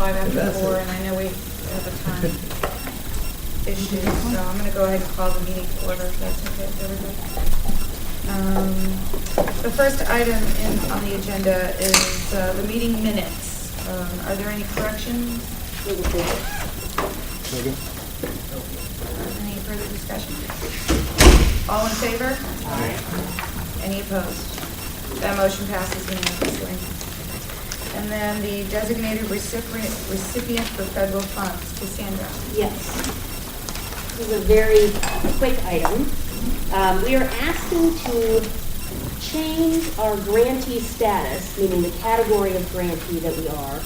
5 after 4, and I know we have a time issue, so I'm going to go ahead and call the meeting to order, if that's okay with everybody. The first item on the agenda is the meeting minutes. Are there any corrections? Any further discussion? All in favor? Aye. Any opposed? That motion passes unanimously. And then the designated recipient for federal funds, Cassandra. Yes. This is a very quick item. We are asking to change our grantee status, meaning the category of grantee that we are,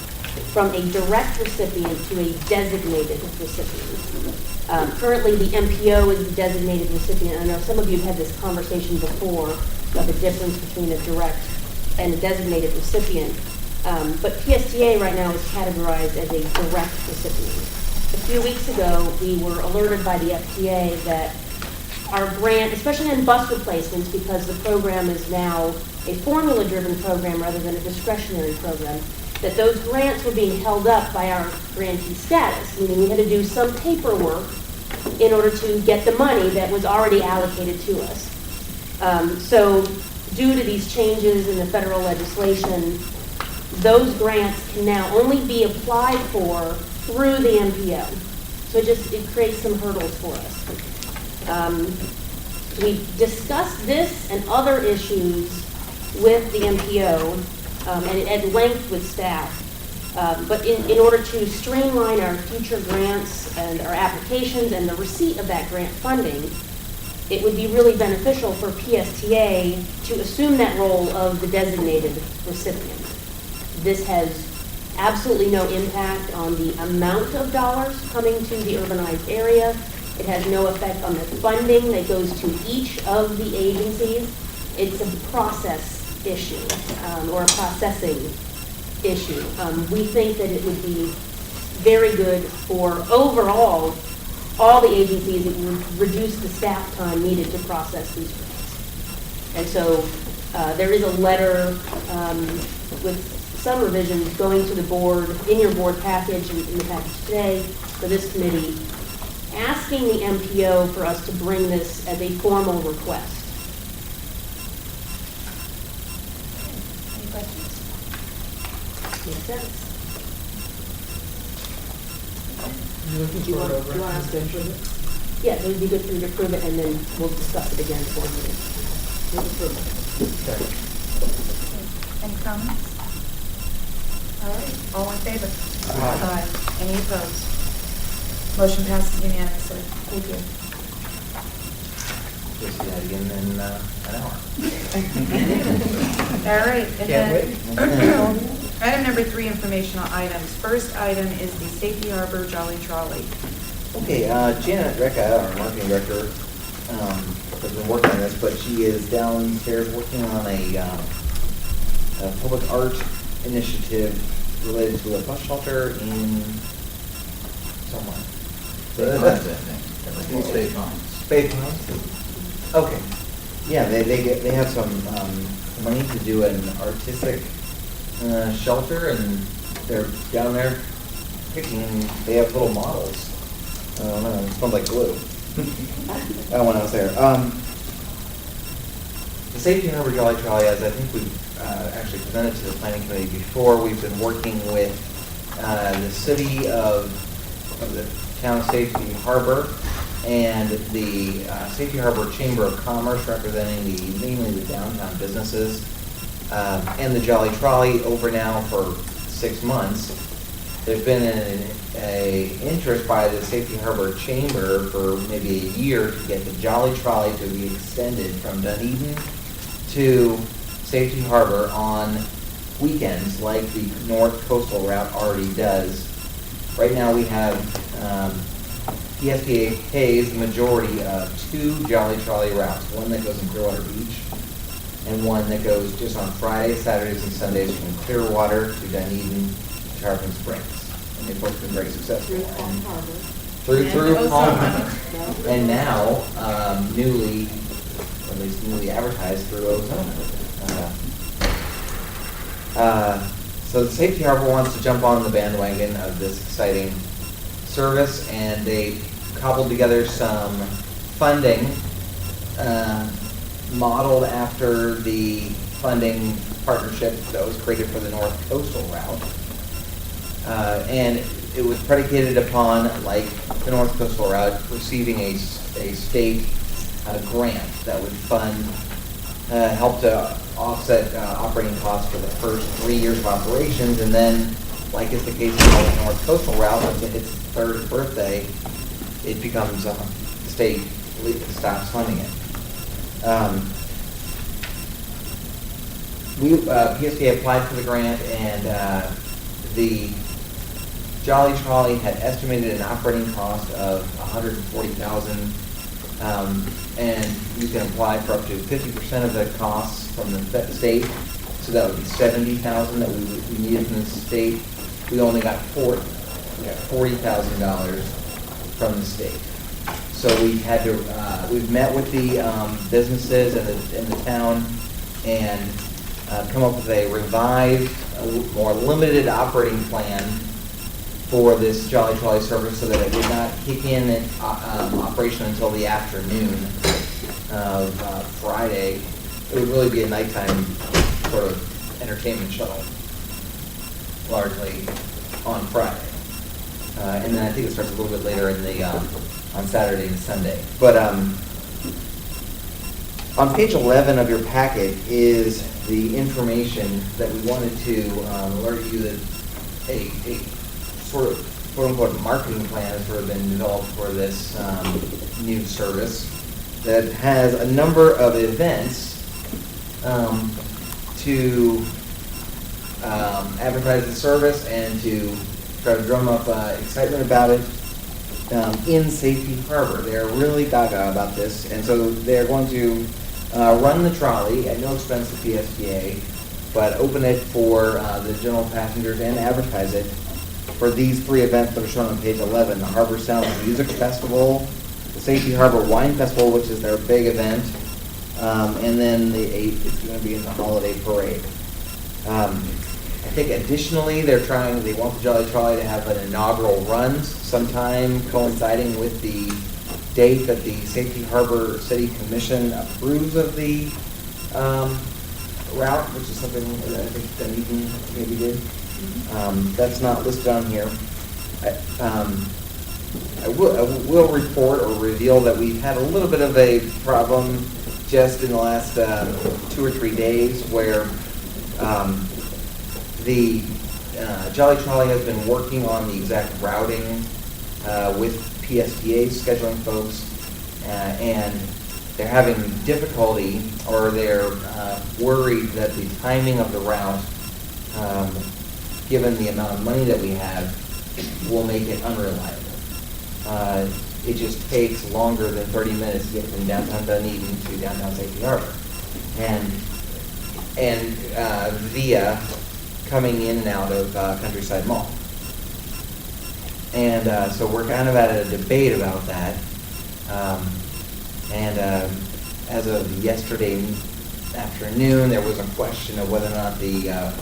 from a direct recipient to a designated recipient. Currently, the MPO is the designated recipient. I know some of you have had this conversation before about the difference between a direct and a designated recipient. But PSTA right now is categorized as a direct recipient. A few weeks ago, we were alerted by the FDA that our grant, especially in bus replacements, because the program is now a formula-driven program rather than a discretionary program, that those grants were being held up by our grantee status, meaning we had to do some paperwork in order to get the money that was already allocated to us. So due to these changes in the federal legislation, those grants can now only be applied for through the MPO. So it creates some hurdles for us. We discussed this and other issues with the MPO and at length with staff. But in order to streamline our future grants and our applications and the receipt of that grant funding, it would be really beneficial for PSTA to assume that role of the designated recipient. This has absolutely no impact on the amount of dollars coming to the urbanized area. It has no effect on the funding that goes to each of the agencies. It's a process issue or a processing issue. We think that it would be very good for overall all the agencies. It would reduce the staff time needed to process these grants. And so there is a letter with some revisions going to the board in your board package and in the package today for this committee, asking the MPO for us to bring this as a formal request. Any questions? Makes sense. You want us to approve it? Yeah, it would be good for you to approve it, and then we'll discuss it again before meeting. Any comments? All right, all in favor? Aye. Any opposed? Motion passes unanimously. Thank you. We'll see that again in an hour. All right, and Can't then item number 3, informational items. First item is the Safety Harbor Jolly Trolley. Okay, Janet Recca, our marketing director, has been working on this, but she is downstairs working on a public art initiative related to a bus shelter in somewhere. Spade Pines. Spade Pines? Okay. Yeah, they have some money to do an artistic shelter, and they're down there picking. They have little models. I don't know. It smells like glue. When I was there. The Safety Harbor Jolly Trolley, as I think we've actually presented to the planning committee before, we've been working with the city of the town of Safety Harbor and the Safety Harbor Chamber of Commerce, representing mainly the downtown businesses, and the Jolly Trolley over now for 6 months. There's been an interest by the Safety Harbor Chamber for maybe a year to get the Jolly Trolley to be extended from Dunedin to Safety Harbor on weekends like the North Coastal Route already does. Right now we have PSTA pays the majority of 2 Jolly Trolley routes, one that goes in Clearwater Beach and one that goes just on Fridays, Saturdays, and Sundays from Clearwater to Dunedin to Tarpon Springs. And they've both been very successful. Through Palm Harbor. Through Palm Harbor. And now, newly advertised through Ozona. So the Safety Harbor wants to jump on the bandwagon of this exciting service, and they cobbled together some funding modeled after the funding partnership that was created for the North Coastal Route. And it was predicated upon, like the North Coastal Route, receiving a state grant that would fund, help to offset operating costs for the first 3 years of operations, and then, like is the case in the North Coastal Route, once it hits its third birthday, it becomes the state stops funding it. PSTA applied for the grant, and the Jolly Trolley had estimated an operating cost of $140,000, and you can apply for up to 50% of the costs from the state, so that would be $70,000 that we needed from the state. We only got $40,000 from the state. So we've had to, we've met with the businesses in the town and come up with a revised, more limited operating plan for this Jolly Trolley service, so that it would not kick in operation until the afternoon of Friday. It would really be a nighttime sort of entertainment shuttle, largely on Friday. And then I think it starts a little bit later in the on Saturday and Sunday. But on page 11 of your packet is the information that we wanted to alert you that a sort of quote-unquote marketing plan has sort of been developed for this new service that has a number of events to advertise the service and to try to drum up excitement about it in Safety Harbor. They're really gaga about this, and so they're going to run the trolley at no expense to PSTA, but open it for the general passengers and advertise it for these 3 events that are shown on page 11: the Harbor Sounds Music Festival, the Safety Harbor Wine Festival, which is their big event, and then the 8th is going to be in the Holiday Parade. I think additionally they want the Jolly Trolley to have an inaugural run sometime coinciding with the date that the Safety Harbor City Commission approves of the route, which is something that I think Dunedin maybe did. That's not listed on here. I will report or reveal that we've had a little bit of a problem just in the last 2 or 3 days where the Jolly Trolley has been working on the exact routing with PSTA scheduling folks, and they're having difficulty, or they're worried that the timing of the route, given the amount of money that we have, will make it unreliable. It just takes longer than 30 minutes to get from downtown Dunedin to downtown Safety Harbor, and via coming in and out of Countryside Mall. And so we're kind of at a debate about that. As of yesterday afternoon, there was a question of whether or not the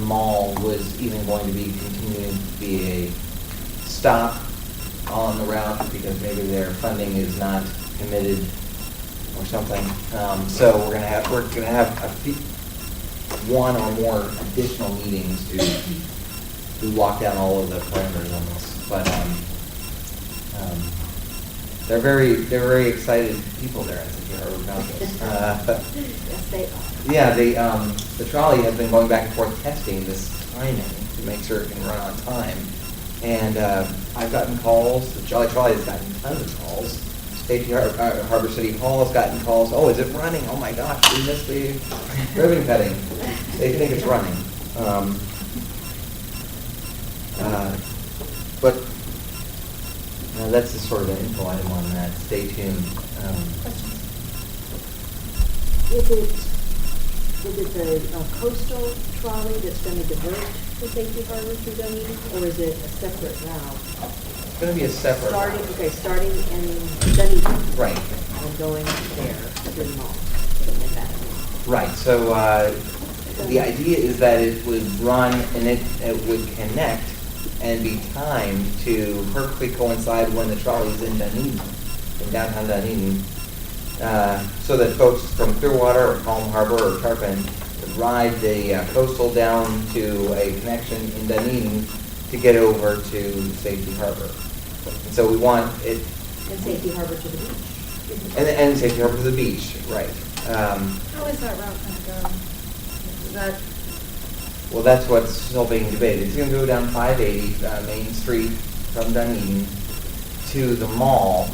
mall was even going to be continuing to be a stop on the route because maybe their funding is not committed or something. So we're gonna have one or more additional meetings to lock down all of the parameters on this. But they're very excited people there at Safety Harbor about this. Yes, they are. Yeah, the trolley has been going back and forth testing this timing to make sure it can run on time. And I've gotten calls. The Jolly Trolley has gotten tons of calls. Safety Harbor City Hall has gotten calls. Oh, is it running? Oh my gosh, we missed the ribbon cutting. They think it's running. But that's the sort of an info item on that. Stay tuned. Is it the coastal trolley that's going to divert the Safety Harbor through Dunedin, or is it a separate route? It's going to be a separate route. Starting in Dunedin. Right. And going there through the mall. And back. Right. So the idea is that it would run and it would connect and be timed to perfectly coincide when the trolley's in Dunedin, in downtown Dunedin, so that folks from Clearwater or Palm Harbor or Tarpon would ride the coastal down to a connection in Dunedin to get over to Safety Harbor. And so we want it, And Safety Harbor to the beach. and Safety Harbor to the beach, right. How is that route gonna go? Is that, Well, that's what's still being debated. It's gonna go down 580 Main Street from Dunedin to the mall.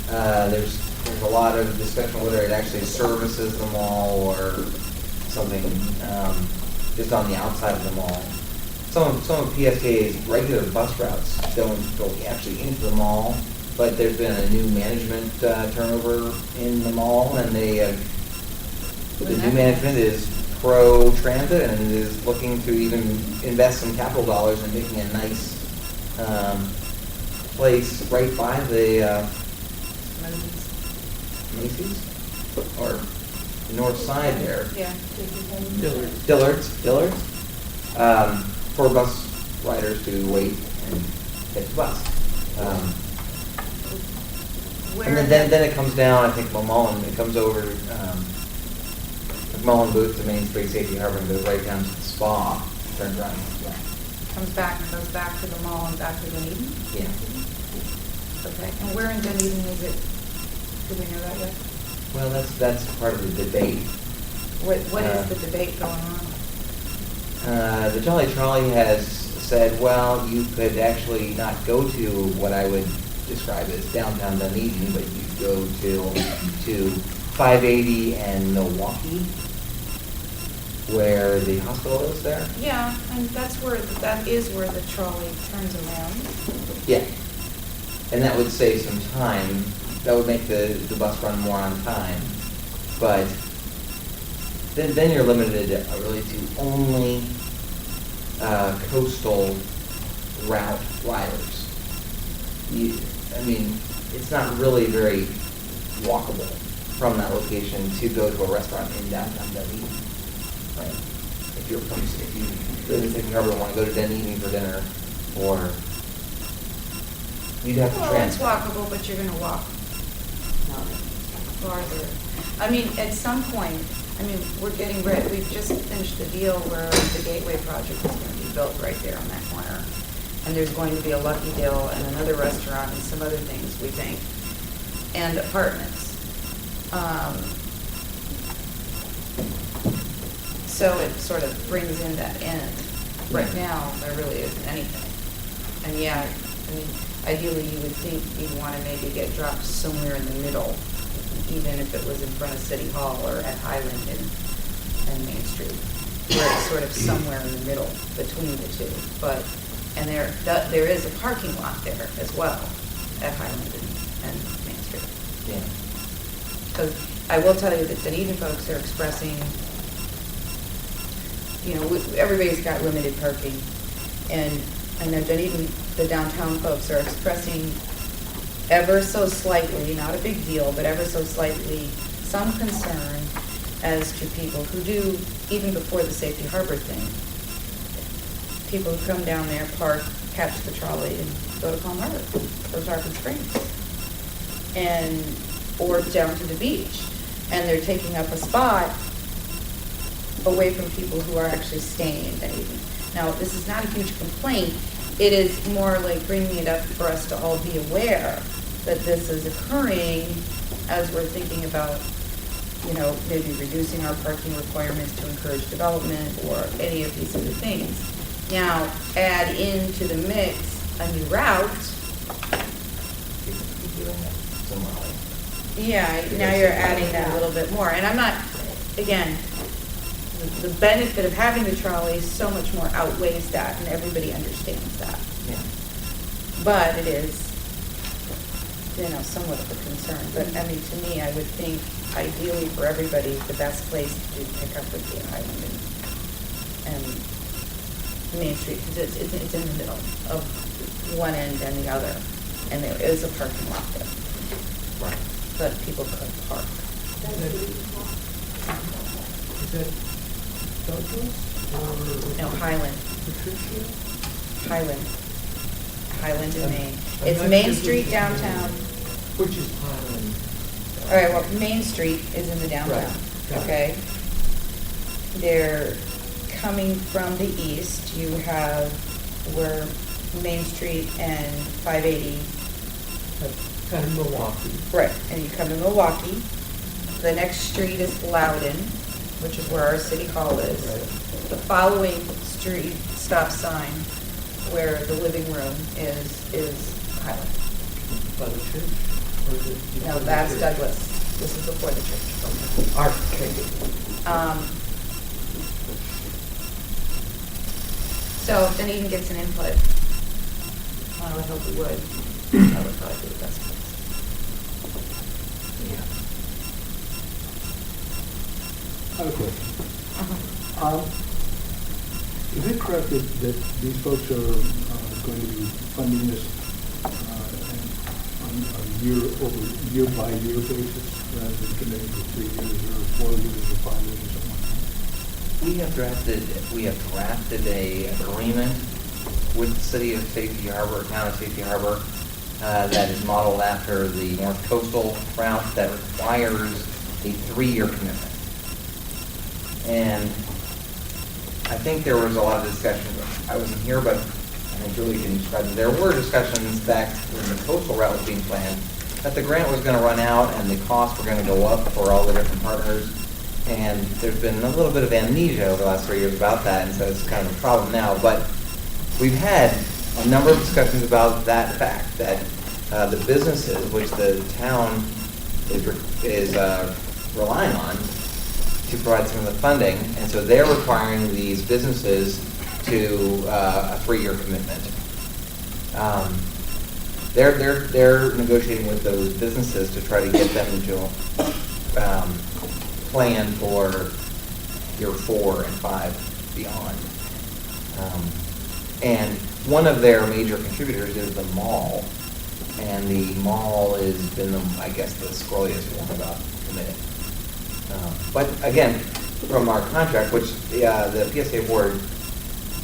There's a lot of discussion whether it actually services the mall or something just on the outside of the mall. Some of PSTA's regular bus routes don't go actually into the mall, but there's been a new management turnover in the mall, and the new management is pro-transit and is looking to even invest some capital dollars in making a nice place right by the Macy's or the north side there. yeah. Dillard's, for bus riders to wait and take the bus. Where? And then it comes down, I think, McMullen, it comes over, McMullen Booth to Main Street Safety Harbor and goes right down to the spa, turns around. Comes back and goes back to the mall and back to Dunedin? Yeah. Okay, and where in Dunedin is it? Do we know that yet? Well, that's part of the debate. What is the debate going on? The Jolly Trolley has said, well, you could actually not go to what I would describe as downtown Dunedin, but you go to 580 and Milwaukee, where the hospital is there. Yeah, and that is where the trolley turns around. Yeah. And that would save some time. That would make the bus run more on time. But then you're limited really to only coastal route riders. It's not really very walkable from that location to go to a restaurant in downtown Dunedin. Right? If you live in Safety Harbor and want to go to Dunedin for dinner, or you'd have to Well, it's transport. walkable, but you're gonna walk farther. At some point, we're getting ready, we've just finished the deal where the Gateway project is gonna be built right there on that corner. And there's going to be a Lucky Dill and another restaurant and some other things, we think, and apartments. So it sort of brings in that end. Right now, there really isn't anything. And yeah, ideally, you would think you'd want to maybe get dropped somewhere in the middle, even if it was in front of City Hall or at Highland and Main Street, where it's sort of somewhere in the middle between the two. And there is a parking lot there as well at Highland and Main Street. Yeah. Because I will tell you that Dunedin folks are expressing, everybody's got limited parking. And I know Dunedin, the downtown folks are expressing ever so slightly, not a big deal, but ever so slightly, some concern as to people who do, even before the Safety Harbor thing, people who come down there, park, catch the trolley, and go to Palm Harbor or Tarpon Springs, or down to the beach, and they're taking up a spot away from people who are actually staying in Dunedin. Now, this is not a huge complaint. It is more like bringing it up for us to all be aware that this is occurring as we're thinking about, maybe reducing our parking requirements to encourage development or any of these other things. Now, add into the mix a new route. Yeah, now you're adding that a little bit more. And I'm not, again, the benefit of having the trolley so much more outweighs that, and everybody understands that. Yeah. But it is, somewhat of a concern. But, to me, I would think ideally for everybody, the best place to do pickup would be at Highland and Main Street, because it's in the middle of one end and the other, and there is a parking lot there. Right. But people could park. Is that Douglas or? No, Highland. Patricia? Highland in Maine. I'm It's not Main sure Street which is downtown. Which is Highland? All right, well, Main Street is in the downtown, Right, got it. okay? They're coming from the east. You have where Main Street and 580. Kind of Milwaukee. Right, and you come to Milwaukee. The next street is Loudon, which is where our city hall is. Right. The following street stop sign where the living room is Highland. By the church? Or is it before No, the that's church? Douglas. This is before the church. Okay. So if Dunedin gets an input, I would hope we would. That would probably be the best place. Yeah. I have a question. Uh-huh. Is it correct that these folks are going to be funding this on a year by year basis, rather than committing for 3 years or 4 years or 5 years or something like that? We have drafted a agreement with the city of Safety Harbor, town of Safety Harbor, that is modeled after the North Coastal route that requires a 3-year commitment. And I think there was a lot of discussion, I wasn't here, but I think Julie can describe it. There were discussions back when the coastal route was being planned, that the grant was going to run out and the costs were going to go up for all the different partners. And there's been a little bit of amnesia over the last 3 years about that, and so it's kind of a problem now. But we've had a number of discussions about that fact, that the businesses, which the town is relying on to provide some of the funding, and so they're requiring these businesses to a 3-year commitment. They're negotiating with those businesses to try to get them to plan for year 4 and 5 beyond. And one of their major contributors is the mall, and the mall has been, I guess, the squirreliest one about committing. But again, from our contract, which the PSTA board,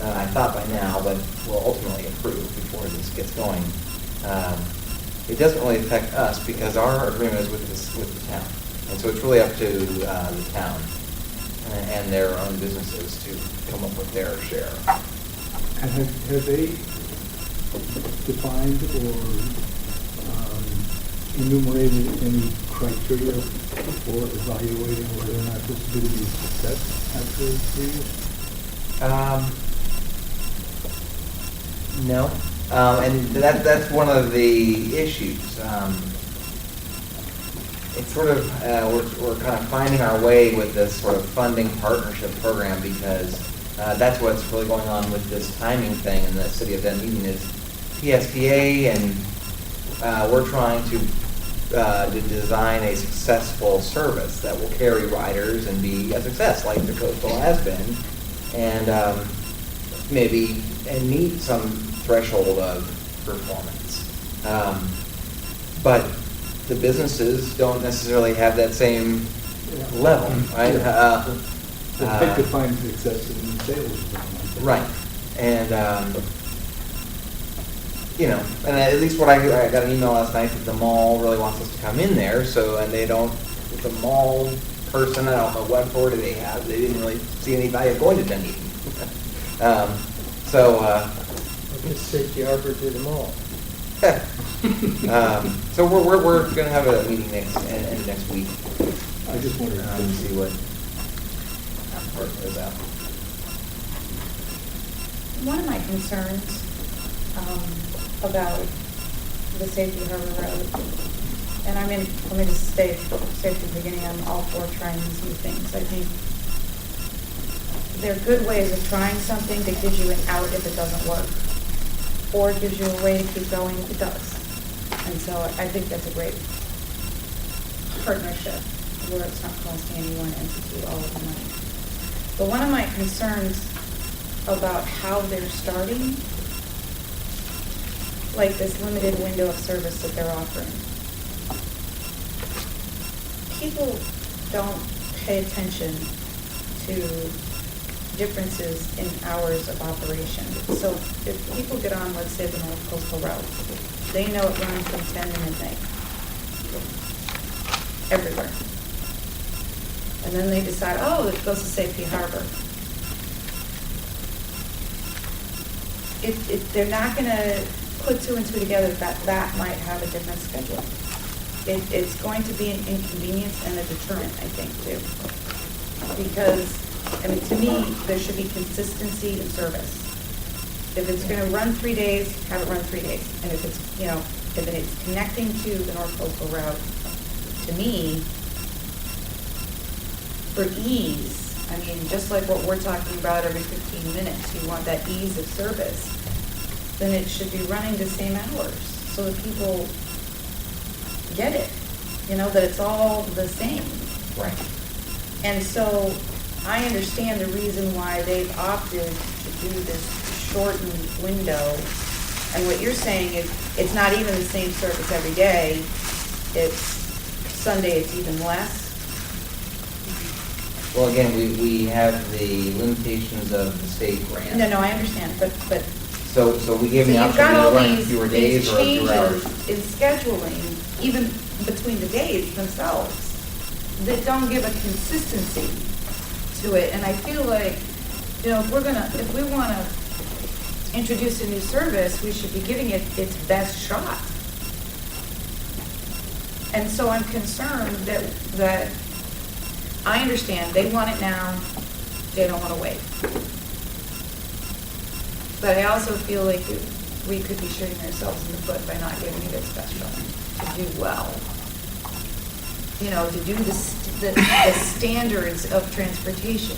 I thought by now, but will ultimately approve before this gets going, it doesn't really affect us because our agreement is with the town. And so it's really up to the town and their own businesses to come up with their share. And have they defined or enumerated any criteria for evaluating whether or not this is going to be a success after 3 years? No, and that's one of the issues. It's sort of, we're kind of finding our way with this sort of funding partnership program because that's what's really going on with this timing thing in the city of Dunedin is PSTA, and we're trying to design a successful service that will carry riders and be a success like the Coastal has been, and maybe meet some threshold of performance. But the businesses don't necessarily have that same level, right? They define success in sales or something like that. Right, and and at least what I got an email last night that the mall really wants us to come in there. So, and they don't. The mall person, I don't know what authority they have. They didn't really see any value of going to Dunedin. I guess Safety Harbor did them all. So we're going to have a meeting next week. I just wondered. To see what part goes out. One of my concerns about the Safety Harbor Road, and let me just say from the beginning, I'm all for trying these new things. I think they're good ways of trying something that gives you an out if it doesn't work, or gives you a way to keep going if it does. And so I think that's a great partnership where it's not costing any one entity all of the money. But one of my concerns about how they're starting, like this limited window of service that they're offering, people don't pay attention to differences in hours of operation. So if people get on, let's say, the North Coastal Route, they know it runs from 10 to midnight. Everywhere. And then they decide, oh, it goes to Safety Harbor. They're not gonna put two and two together that might have a different schedule. It's going to be an inconvenience and a deterrent, I think, too. Because, I mean, to me, there should be consistency in service. If it's gonna run 3 days, have it run 3 days. And if it's, you know, if it's connecting to the North Coastal Route, to me, for ease, I mean, just like what we're talking about every 15 minutes, you want that ease of service, then it should be running the same hours so that people get it, you know, that it's all the same. Right. And so I understand the reason why they've opted to do this shortened window. And what you're saying is it's not even the same service every day. It's Sunday, it's even less. Well, again, we have the limitations of the state grant. No, I understand, but So we gave them the so you've option got to all run these fewer days or fewer hours. changes in scheduling, even between the days themselves, that don't give a consistency to it. And I feel like, you know, if we wanna introduce a new service, we should be giving it its best shot. And so I'm concerned that I understand they want it now, they don't wanna wait. But I also feel like we could be shooting ourselves in the foot by not giving it its best shot to do well. You know, to do the standards of transportation.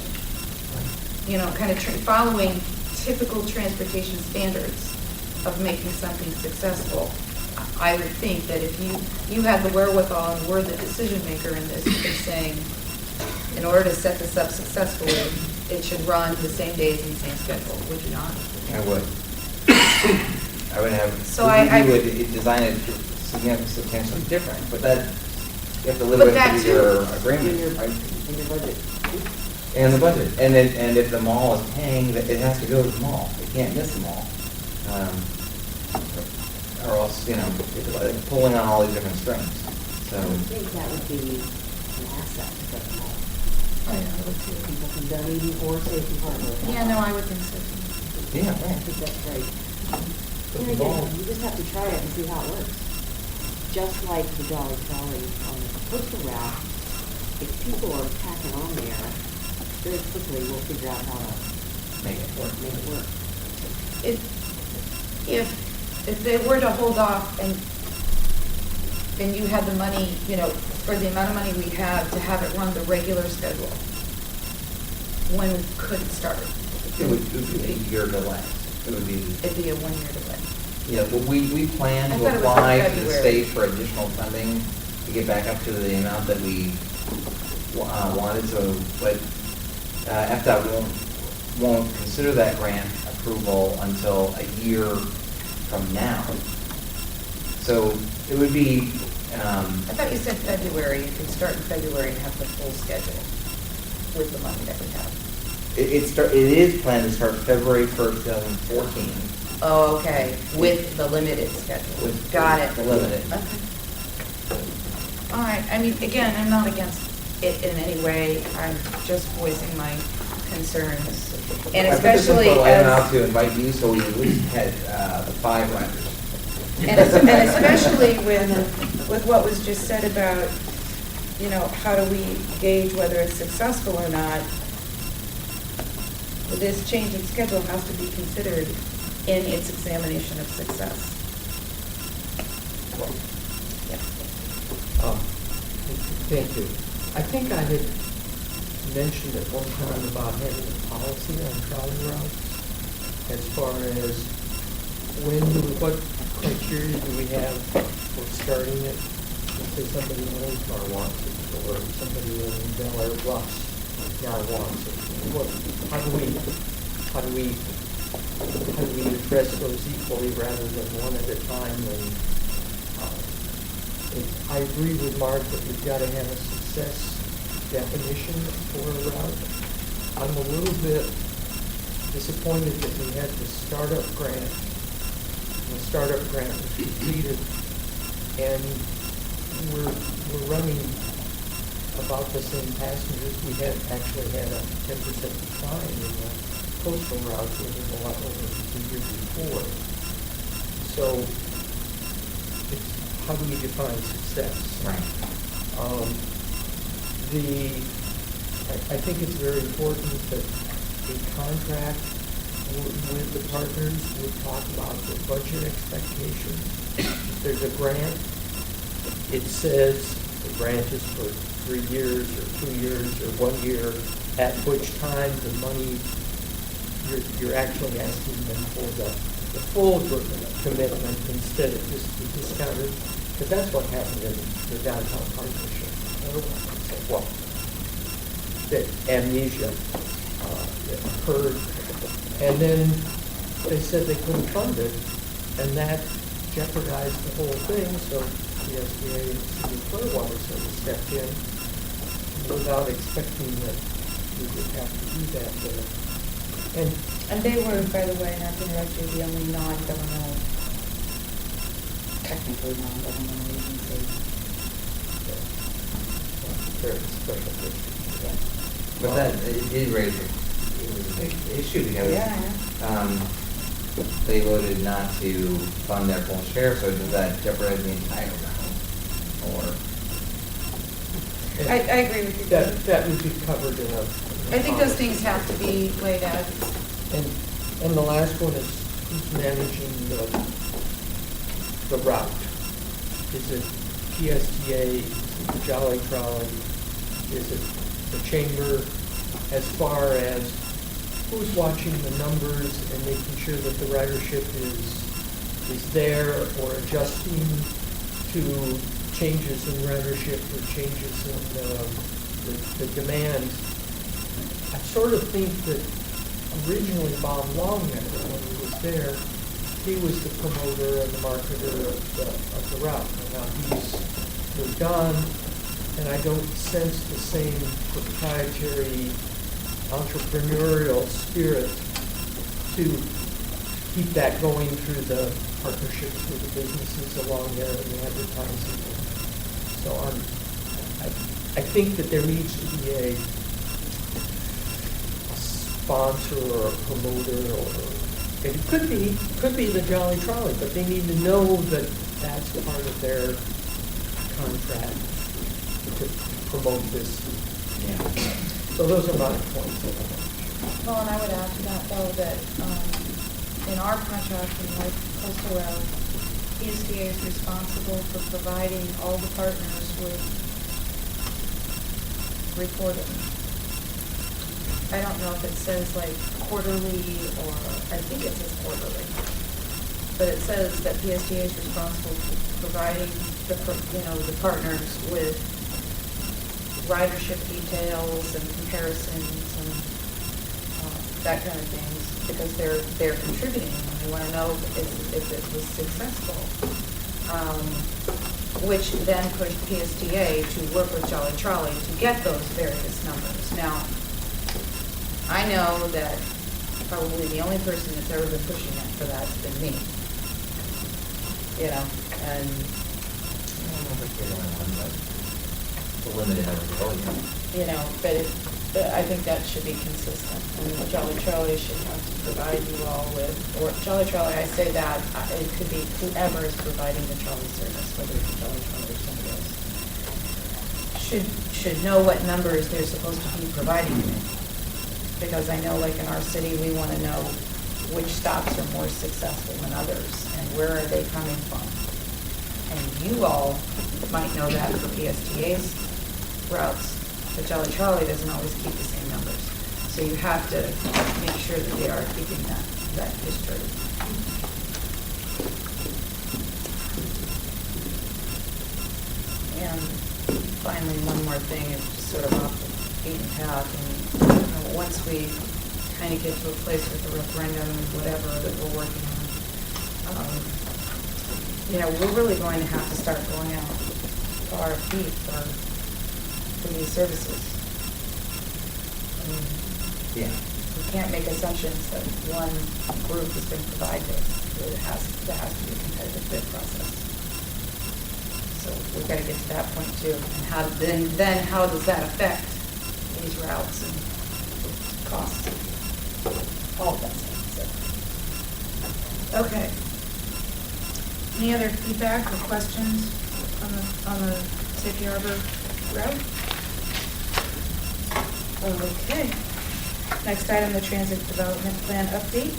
You know, kind of following typical transportation standards of making something successful. I would think that if you had the wherewithal and were the decision maker in this, you could say, in order to set this up successfully, it should run the same days and the same schedule, would you not? I would. I would have, So I we would design it substantially different, but that, you have to live But with that your too. agreement, right? In your budget. And the budget, and if the mall is paying, it has to go to the mall, it can't miss the mall. Or else, you know, it's like pulling on all these different strings, so. I would think that would be an asset to the mall. Oh, yeah, I would too. People from Dunedin or Safety Harbor. Yeah, no, I would think so too. Yeah, I right. think that's great. But And the again, mall- you just have to try it and see how it works. Just like the Jolly Trolley on the coastal route, if people are packing on there, very quickly we'll figure out how to Make it work. make it work. If they were to hold off and you had the money, you know, for the amount of money we have to have it run the regular schedule, when could it start? It would be a year delay. It would be, It'd be a 1 year delay. yeah, but we plan I to thought it was apply in to the February. state for additional funding to get back up to the amount that we wanted, so, but FDOT won't consider that grant approval until a year from now. So it would be, I thought you said February, you could start in February and have the full schedule with the money that we have. it is planned to start February 1st, 2014. Oh, okay, with the limited schedule. With Got it. the limited. Okay. All right, I mean, again, I'm not against it in any way, I'm just voicing my concerns. And I put this especially info item out as, to invite you, so we at least had the 5 riders. and especially with what was just said about, you know, how do we gauge whether it's successful or not? This change in schedule has to be considered in its examination of success. Yeah. Thank you. I think I had mentioned at one time about having a policy on trolley routes as far as what criteria do we have for starting it? Say somebody in Oldmar wants it, or somebody in Bel Air Bluffs now wants it. How do we address those equally rather than one at a time? And I agree with Mark that we've got to have a success definition for a route. I'm a little bit disappointed that we had the startup grant. The startup grant was completed, and we're running about the same passengers. We actually had a 10% decline in the coastal routes, which was a lot over the year before. So, how do we define success? Right. I think it's very important that a contract with the partners would talk about the budget expectations. If there's a grant, it says the grant is for 3 years or 2 years or 1 year, at which time the money, you're actually asking them for the full commitment instead of just the discounted, because that's what happened in the downtown partnership. Well, that amnesia that occurred, and then they said they couldn't fund it, and that jeopardized the whole thing, so the SBA and the City of Clearwater sort of stepped in without expecting that we would have to do that there. And they were, by the way, not to interrupt you, the only non-governmental, technically non-governmental agency. Very special case. Yeah. But that, it did raise, it was a big issue because Yeah, I know. they voted not to fund their full share, so does that jeopardize the entire round? Or, I agree with you. That would be covered in a. I think those things have to be laid out. And the last one is who's managing the route? Is it PSTA, is it the Jolly Trolley, is it the chamber, as far as who's watching the numbers and making sure that the ridership is there, or adjusting to changes in ridership or changes in the demand. I sort of think that originally Bob Longnecker, when he was there, he was the promoter and the marketer of the route. And now he's moved on, and I don't sense the same proprietary entrepreneurial spirit to keep that going through the partnerships with the businesses along there and the advertising. So I think that there needs to be a sponsor or a promoter, or it could be the Jolly Trolley, but they need to know that that's part of their contract to promote this. Yeah. So those are my points. Well, and I would add to that, though, that in our contract in White Coastal Road, PSTA is responsible for providing all the partners with reporting. I don't know if it says like quarterly, or I think it says quarterly. But it says that PSTA is responsible for providing the partners with ridership details and comparisons and that kind of things, because they're contributing and they want to know if it was successful. Which then pushed PSTA to work with Jolly Trolley to get those various numbers. Now, I know that probably the only person that's ever been pushing it for that has been me. And I don't know if you're the only one, but the limited number of volume. but I think that should be consistent. And Jolly Trolley should have to provide you all with, or Jolly Trolley, I say that, it could be whoever is providing the trolley service, whether it's Jolly Trolley or somebody else, should know what numbers they're supposed to be providing you. Because I know, like in our city, we want to know which stops are more successful than others, and where are they coming from. And you all might know that for PSTA's routes, but Jolly Trolley doesn't always keep the same numbers. So you have to make sure that they are keeping that history. And finally, one more thing, is just sort of off the beaten path. And once we kind of get to a place with the referendum and whatever that we're working on, we're really going to have to start going out to RFP for these services. Yeah. We can't make assumptions that one group is going to provide this. There has to be a competitive bid process. So we've got to get to that point too. And then how does that affect these routes and costs? All of that stuff. So. Okay. Any other feedback or questions on the Safety Harbor route? Okay. Next item, the Transit Development Plan update.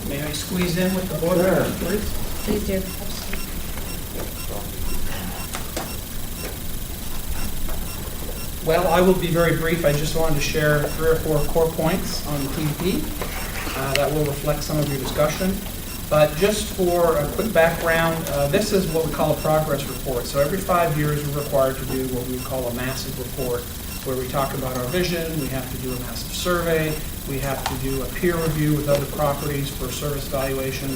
May I squeeze in with the board Sure. members, please? Please do. Well, I will be very brief. I just wanted to share 3 or 4 core points on the TDP that will reflect some of your discussion. But just for a quick background, this is what we call a progress report. So every 5 years, we're required to do what we call a massive report, where we talk about our vision, we have to do a massive survey, we have to do a peer review with other properties for service evaluation,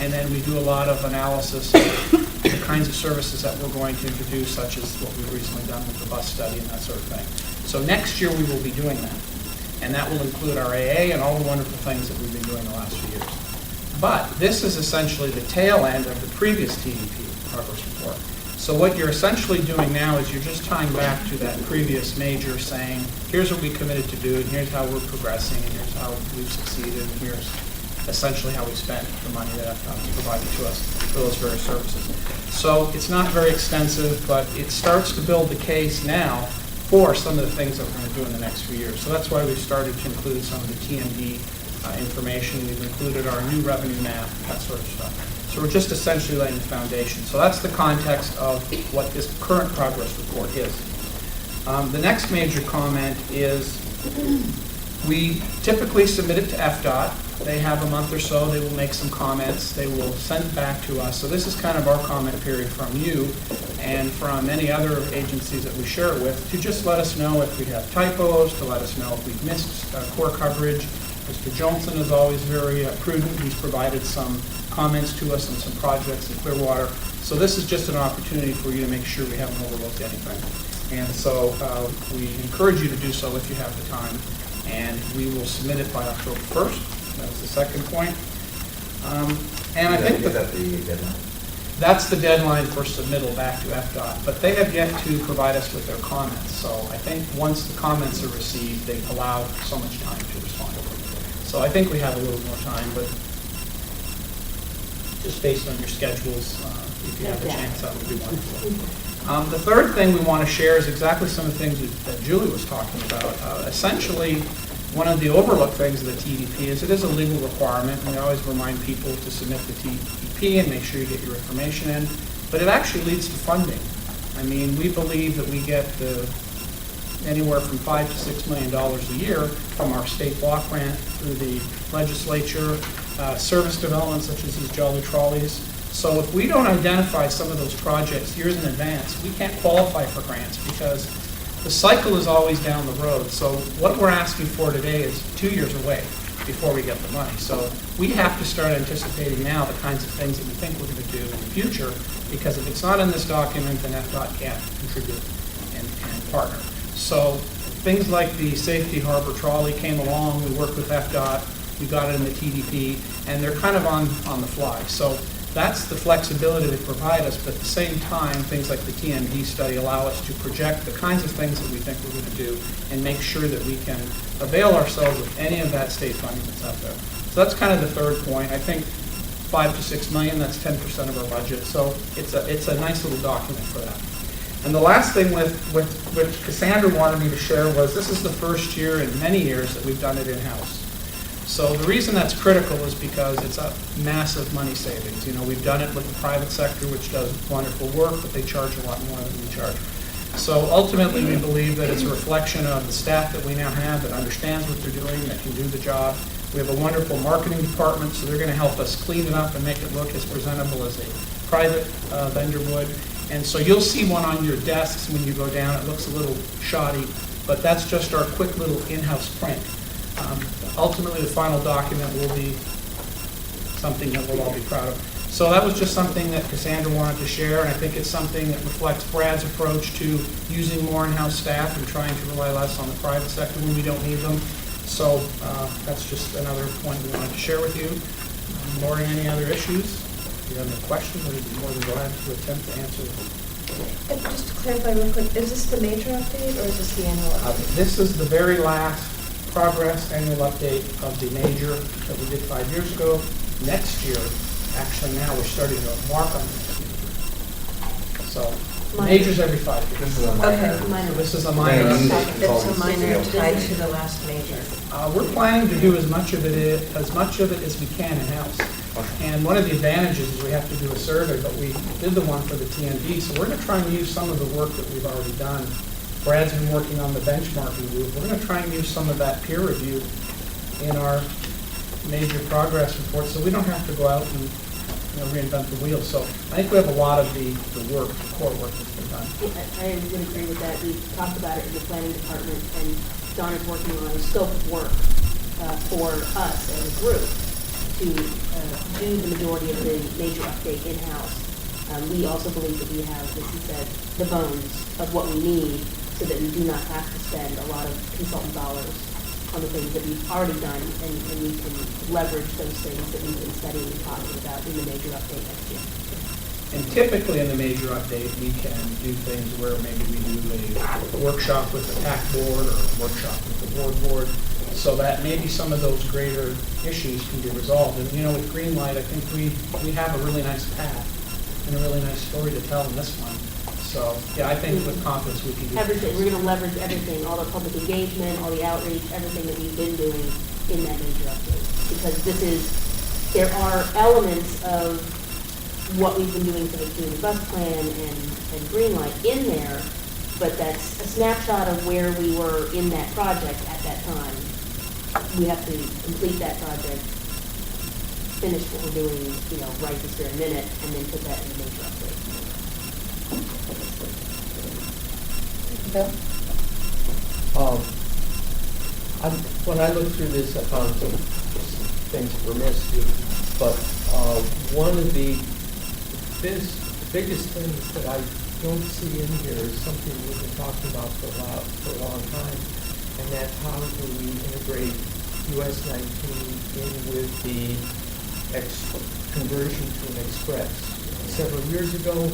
and then we do a lot of analysis of the kinds of services that we're going to introduce, such as what we've recently done with the bus study and that sort of thing. So next year, we will be doing that. And that will include our AA and all the wonderful things that we've been doing the last few years. But this is essentially the tail end of the previous TDP progress report. So what you're essentially doing now is you're just tying back to that previous major, saying, here's what we committed to do, and here's how we're progressing, and here's how we've succeeded, and here's essentially how we spent the money that FDOT provided to us for those various services. So it's not very extensive, but it starts to build the case now for some of the things that we're going to do in the next few years. So that's why we've started to include some of the TMD information. We've included our new revenue map, that sort of stuff. So we're just essentially laying the foundation. So that's the context of what this current progress report is. The next major comment is we typically submit it to FDOT. They have a month or so. They will make some comments. They will send it back to us. So this is kind of our comment period from you and from any other agencies that we share it with, to just let us know if we have typos, to let us know if we've missed core coverage. Mr. Johnson is always very prudent. He's provided some comments to us on some projects in Clearwater. So this is just an opportunity for you to make sure we haven't overlooked anything. And so we encourage you to do so if you have the time. And we will submit it by October 1st. That's the second point. And I think Is that the deadline? that's the deadline for submittal back to FDOT. But they have yet to provide us with their comments. So I think once the comments are received, they allow so much time to respond. So I think we have a little more time, but just based on your schedules, if you have a chance, that would be wonderful. The third thing we want to share is exactly some of the things that Julie was talking about. Essentially, one of the overlooked things of the TDP is it is a legal requirement, and we always remind people to submit the TDP and make sure you get your information in, but it actually leads to funding. I mean, we believe that we get anywhere from $5 to $6 million a year from our state block grant through the legislature, service development such as these Jolly Trolleys. So if we don't identify some of those projects years in advance, we can't qualify for grants because the cycle is always down the road. So what we're asking for today is 2 years away before we get the money. So we have to start anticipating now the kinds of things that we think we're going to do in the future, because if it's not in this document, then FDOT can't contribute and partner. So things like the Safety Harbor Trolley came along, we worked with FDOT, we got it in the TDP, and they're kind of on the fly. So that's the flexibility they provide us, but at the same time, things like the TMD study allow us to project the kinds of things that we think we're going to do and make sure that we can avail ourselves of any of that state funding that's out there. So that's kind of the third point. I think 5 to 6 million, that's 10% of our budget. So it's a nice little document for that. And the last thing which Cassandra wanted me to share was this is the first year in many years that we've done it in-house. So the reason that's critical is because it's a massive money savings. You know, we've done it with the private sector, which does wonderful work, but they charge a lot more than we charge. So ultimately, we believe that it's a reflection of the staff that we now have that understands what they're doing, that can do the job. We have a wonderful marketing department, so they're going to help us clean it up and make it look as presentable as a private vendor would. And so you'll see one on your desks when you go down. It looks a little shoddy, but that's just our quick little in-house print. Ultimately, the final document will be something that we'll all be proud of. So that was just something that Cassandra wanted to share, and I think it's something that reflects Brad's approach to using more in-house staff and trying to rely less on the private sector when we don't need them. So that's just another point we wanted to share with you. Ignoring any other issues, if you have any questions, I'd be more than glad to attempt to answer them. And just to clarify real quick, is this the major update or is this the annual update? This is the very last progress annual update of the major that we did 5 years ago. Next year, actually now, we're starting to mark on next year. So, majors every 5 years. This is a minor. Okay, So this is a minor Yeah, you- update. It's a minor tied to the last major. We're planning to do as much of it as we can in-house. And one of the advantages is we have to do a survey, but we did the one for the TND, so we're going to try and use some of the work that we've already done. Brad's been working on the benchmarking group. We're going to try and use some of that peer review in our major progress report, so we don't have to go out and reinvent the wheel. So I think we have a lot of the work, the core work that's been done. I would agree with that. We talked about it in the planning department, and Don is working on a scope of work for us as a group to do the majority of the major update in-house. We also believe that we have, as he said, the bones of what we need so that we do not have to spend a lot of consultant dollars on the things that we've already done, and we can leverage those things that we've been studying and talking about in the major update next year. And typically in the major update, we can do things where maybe we do a workshop with the TAC board or a workshop with the board, so that maybe some of those greater issues can be resolved. And with Greenlight, I think we have a really nice path and a really nice story to tell in this one. So, yeah, I think with confidence we can do Everything, this. we're going to leverage everything, all the public engagement, all the outreach, everything that we've been doing in that major update. Because there are elements of what we've been doing for the community bus plan and Greenlight in there, but that's a snapshot of where we were in that project at that time. We have to complete that project, finish what we're doing, right this very minute, and then put that in the major update. Bill? When I looked through this, I found some things were missed, but one of the biggest things that I don't see in here is something we've been talking about for a long time, and that's how do we integrate US 19 in with the conversion to an express. Several years ago,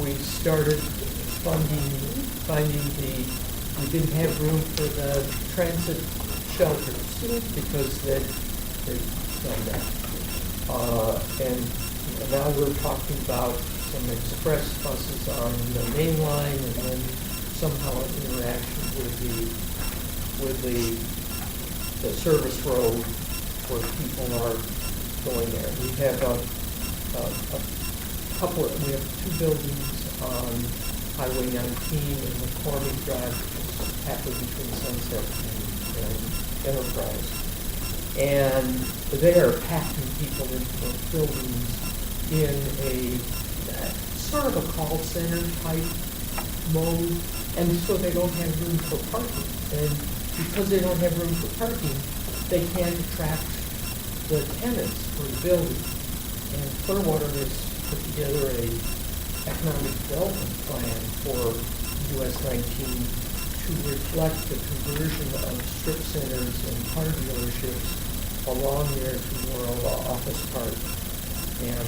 we started finding we didn't have room for the transit shelters because they'd done that. And now we're talking about some express buses on the main line and then somehow an interaction with the service road where people are going there. We have we have 2 buildings on Highway 19 and McCormick Drive, which is halfway between Sunset and Enterprise. And they are packing people into those buildings in a sort of a call center type mode, and so they don't have room for parking. And because they don't have room for parking, they can't attract the tenants for the building. And Clearwater has put together a economic development plan for US 19 to reflect the conversion of strip centers and car dealerships along there to more of an office park and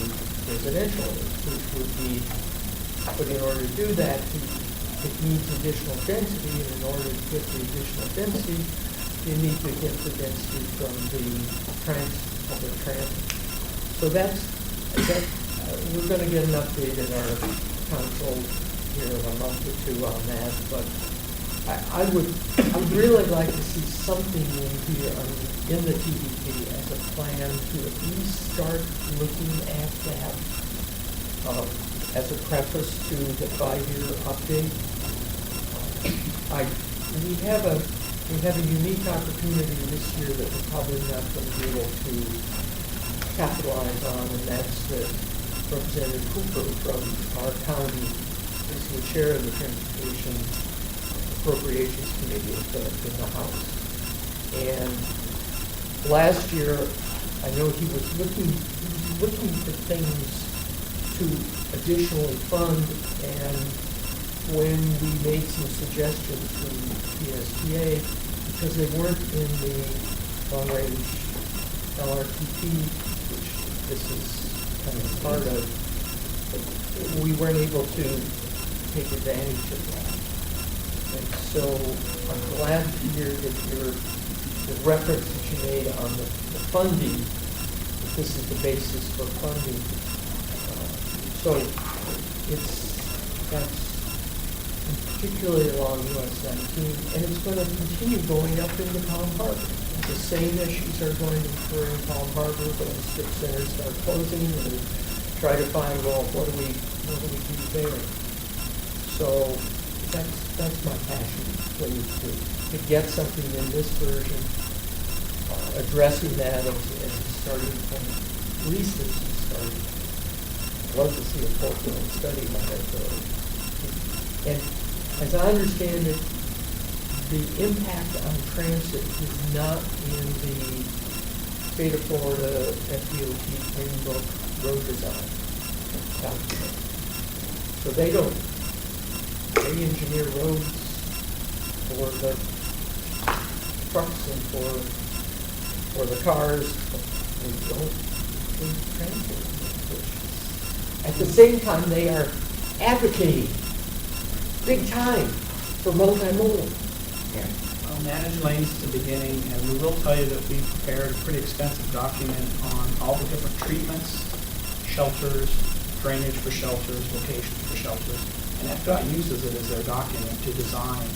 residential, which would be, but in order to do that, it needs additional density, and in order to get the additional density, you need to get the density from the public transit. So we're going to get an update in our council here in a month or 2 on that, but I would really like to see something in here in the TDP as a plan to at least start looking at that as a preface to the 5-year update. We have a unique opportunity this year that we're probably not going to be able to capitalize on, and that's that Representative Cooper from our county is the chair of the Transportation Appropriations Committee in the House. And last year, I know he was looking looking for things to additionally fund, and when we made some suggestions to PSTA, because they weren't in the long-range LRTP, which this is kind of part of, we weren't able to take advantage of that. And so I'm glad to hear that the reference that you made on the funding, that this is the basis for funding. So that's particularly along US 19, and it's going to continue going up into Palm Harbor. The same issues are going to occur in Palm Harbor when the strip centers start closing, and try to find, well, what do we do there? So that's my passion, please, to get something in this version addressing that as a starting point. At least as a starting point. I'd love to see a full-blown study on it, though. And as I understand it, the impact on transit is not in the state of Florida FDOT Green Book road design document. So they engineer roads for the trucks and for the cars, but they don't include transit. At the same time, they are advocating big time for multimodal. Yeah. Managed lanes is the beginning, and we will tell you that we prepared a pretty extensive document on all the different treatments, shelters, drainage for shelters, locations for shelters, and FDOT uses it as their document to design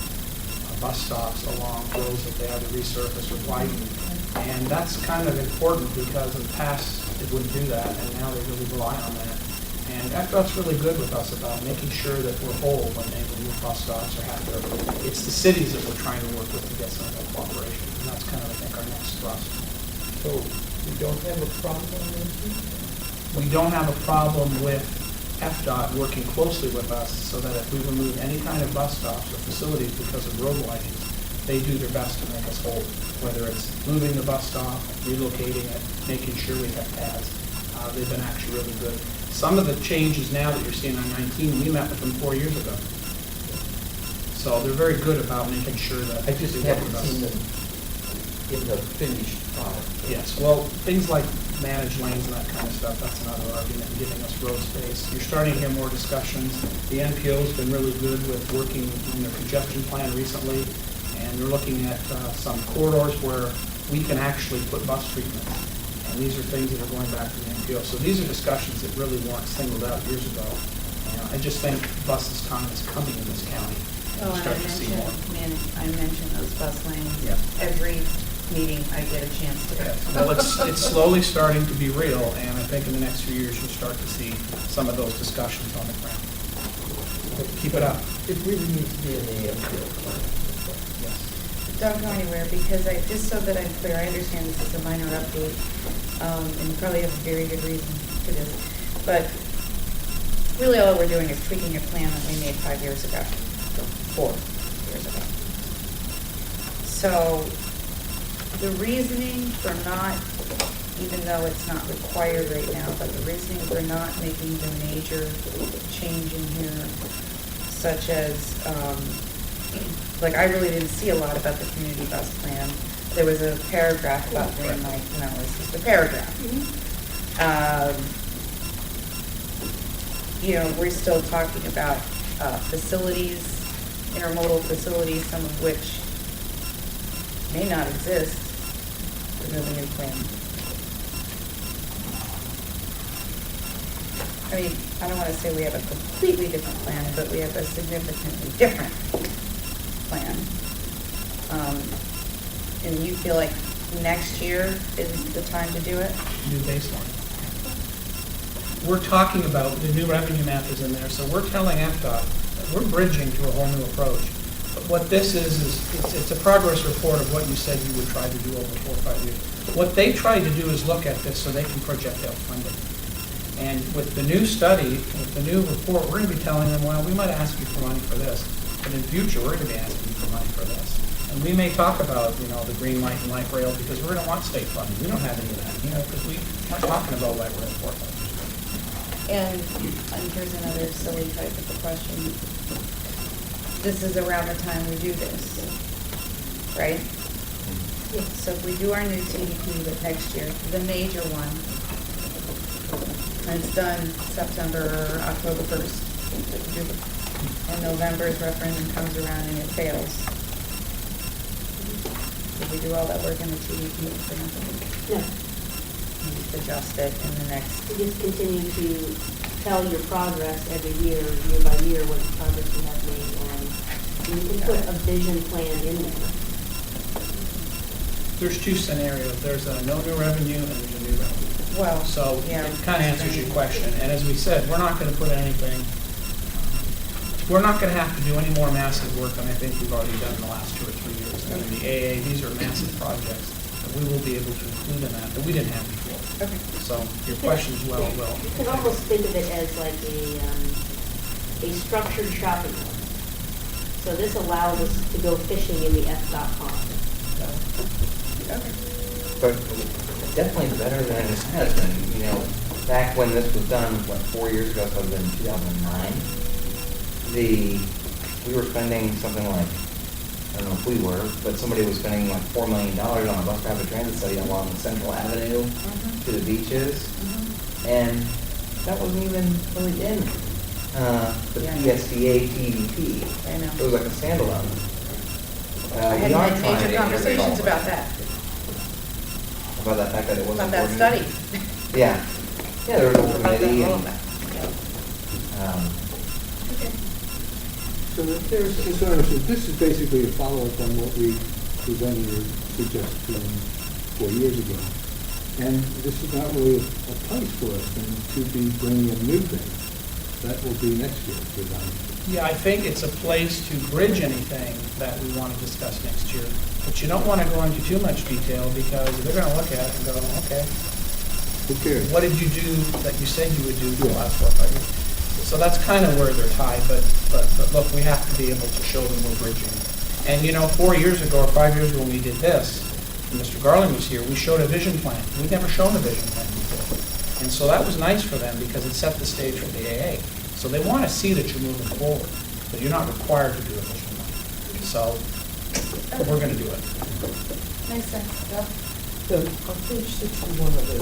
bus stops along roads that they have to resurface or widen. And that's kind of important because in the past it wouldn't do that, and now they really rely on that. And FDOT's really good with us about making sure that we're whole when they remove bus stops or have to. It's the cities that we're trying to work with to get some of that cooperation, and that's kind of, I think, our next thrust. So we don't have a problem with it? We don't have a problem with FDOT working closely with us so that if we remove any kind of bus stops or facilities because of road widenings, they do their best to make us whole, whether it's moving the bus stop, relocating it, making sure we have pads. They've been actually really good. Some of the changes now that you're seeing on 19, we met with them 4 years ago. So they're very good about making sure that I just they work haven't with us. seen them in the finished product. Yes, well, things like managed lanes and that kind of stuff, that's another argument, giving us road space. You're starting to hear more discussions. The NPO's been really good with working in their congestion plan recently, and they're looking at some corridors where we can actually put bus treatment. And these are things that are going back to the NPO. So these are discussions that really weren't singled out years ago. And I just think buses time is coming in this county. Oh, We'll and start to see more. I mentioned those bus lanes. Yeah. Every meeting I get a chance to. Well, it's slowly starting to be real, and I think in the next few years you'll start to see some of those discussions on the ground. Keep it up. It really needs to be in the MPO plan. Yes. Don't go anywhere, because just so that I'm clear, I understand this is a minor update, and you probably have a very good reason for this, but really all we're doing is tweaking a plan that we made 5 years ago, 4 years ago. So the reasoning for not, even though it's not required right now, but the reasoning for not making the major change in here, such as, like, I really didn't see a lot about the community bus plan. There was a paragraph about green light, and that was just a paragraph. You know, we're still talking about facilities, intermodal facilities, some of which may not exist under the new plan. I mean, I don't want to say we have a completely different plan, but we have a significantly different plan. And you feel like next year is the time to do it? New baseline. We're talking about, the new revenue map is in there, so we're telling FDOT that we're bridging to a whole new approach. But what this is it's a progress report of what you said you would try to do over 4 or 5 years. What they tried to do is look at this so they can project out funding. And with the new study, with the new report, we're going to be telling them, well, we might ask you for money for this, but in future, we're going to be asking you for money for this. And And we may talk about, the green light and light rail, because we're gonna want state funding. We don't have any of that, because we aren't talking about light rail for us. And here's another silly type of a question. This is around the time we do this, right? So if we do our new TDP with next year, the major one, and it's done September or October 1st, and November's referendum comes around and it fails. Did we do all that work in the TDP for nothing? No, You just adjust it in the next, you just continue to tell your progress every year by year, what progress you have made, and you can put a vision plan in there. There's two scenarios. There's a no new revenue and there's a new revenue. well, So yeah. it kind of answers your question. And as we said, we're not going to put anything, we're not going to have to do any more massive work than I think we've already done in the last 2 or 3 years. I mean, the AA, these are massive projects that we will be able to include in that we didn't have before. Okay. So your question's well. You can almost think of it as like a structured shopping mall. So this allows us to go fishing in the FDOT pond. Okay. But definitely better than it has been. Back when this was done, 4 years ago, so it was in 2009, we were spending something like, I don't know if we were, but somebody was spending like $4 million on a bus rapid transit study along Central Avenue to the beaches, and that wasn't even really in the Yeah. PSTA TDP. I know. It was like a standalone. I We are had trying major to conversations get about that, about that fact that it wasn't about that coordinated. study. Yeah. Yeah, there was a whole About that, committee all and, of that. Okay. So there's, so I understand, this is basically a follow-up on what we presented or suggested 4 years ago. And this is not really a place for us then to be bringing in new things. That will be next year, for them. Yeah, I think it's a place to bridge anything that we want to discuss next year. But you don't want to go into too much detail because they're going to look at it and go, okay, Who cares? what did you do that you said you would do for the last 4 or 5 years? So that's kind of where they're tied, but look, we have to be able to show them we're bridging. And 4 years ago or 5 years ago when we did this, and Mr. Garland was here, we showed a vision plan. We'd never shown a vision plan before. And so that was nice for them because it set the stage for the AA. So they want to see that you're moving forward, but you're not required to do a vision plan. So we're going to do it. Makes sense. Yep. On page 61 of the,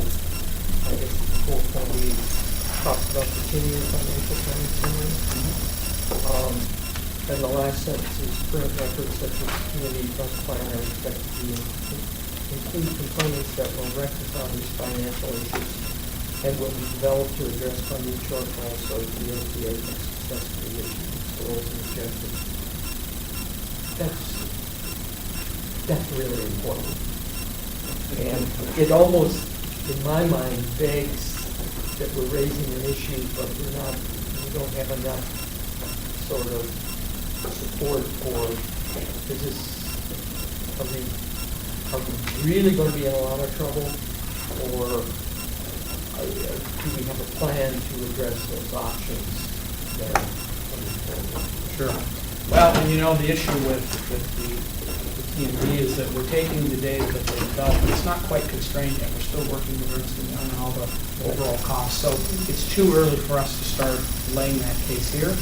I guess, the 4.8 talks about the 10-year financial planning summary. And the last sentence is current efforts such as community bus plan are expected to include components that will reconcile these financial issues and will be developed to address funding shortfalls so that the OTA can successfully achieve its goals and objectives. That's really important. And it almost, in my mind, begs that we're raising an issue, but we don't have enough sort of support for, is this, are we really going to be in a lot of trouble? Or do we have a plan to address those options that are coming forward? Sure. Well, and the issue with the TMD is that we're taking the data that they developed, but it's not quite constrained yet. We're still working with Ernst & Young on all the overall costs. So it's too early for us to start laying that case here.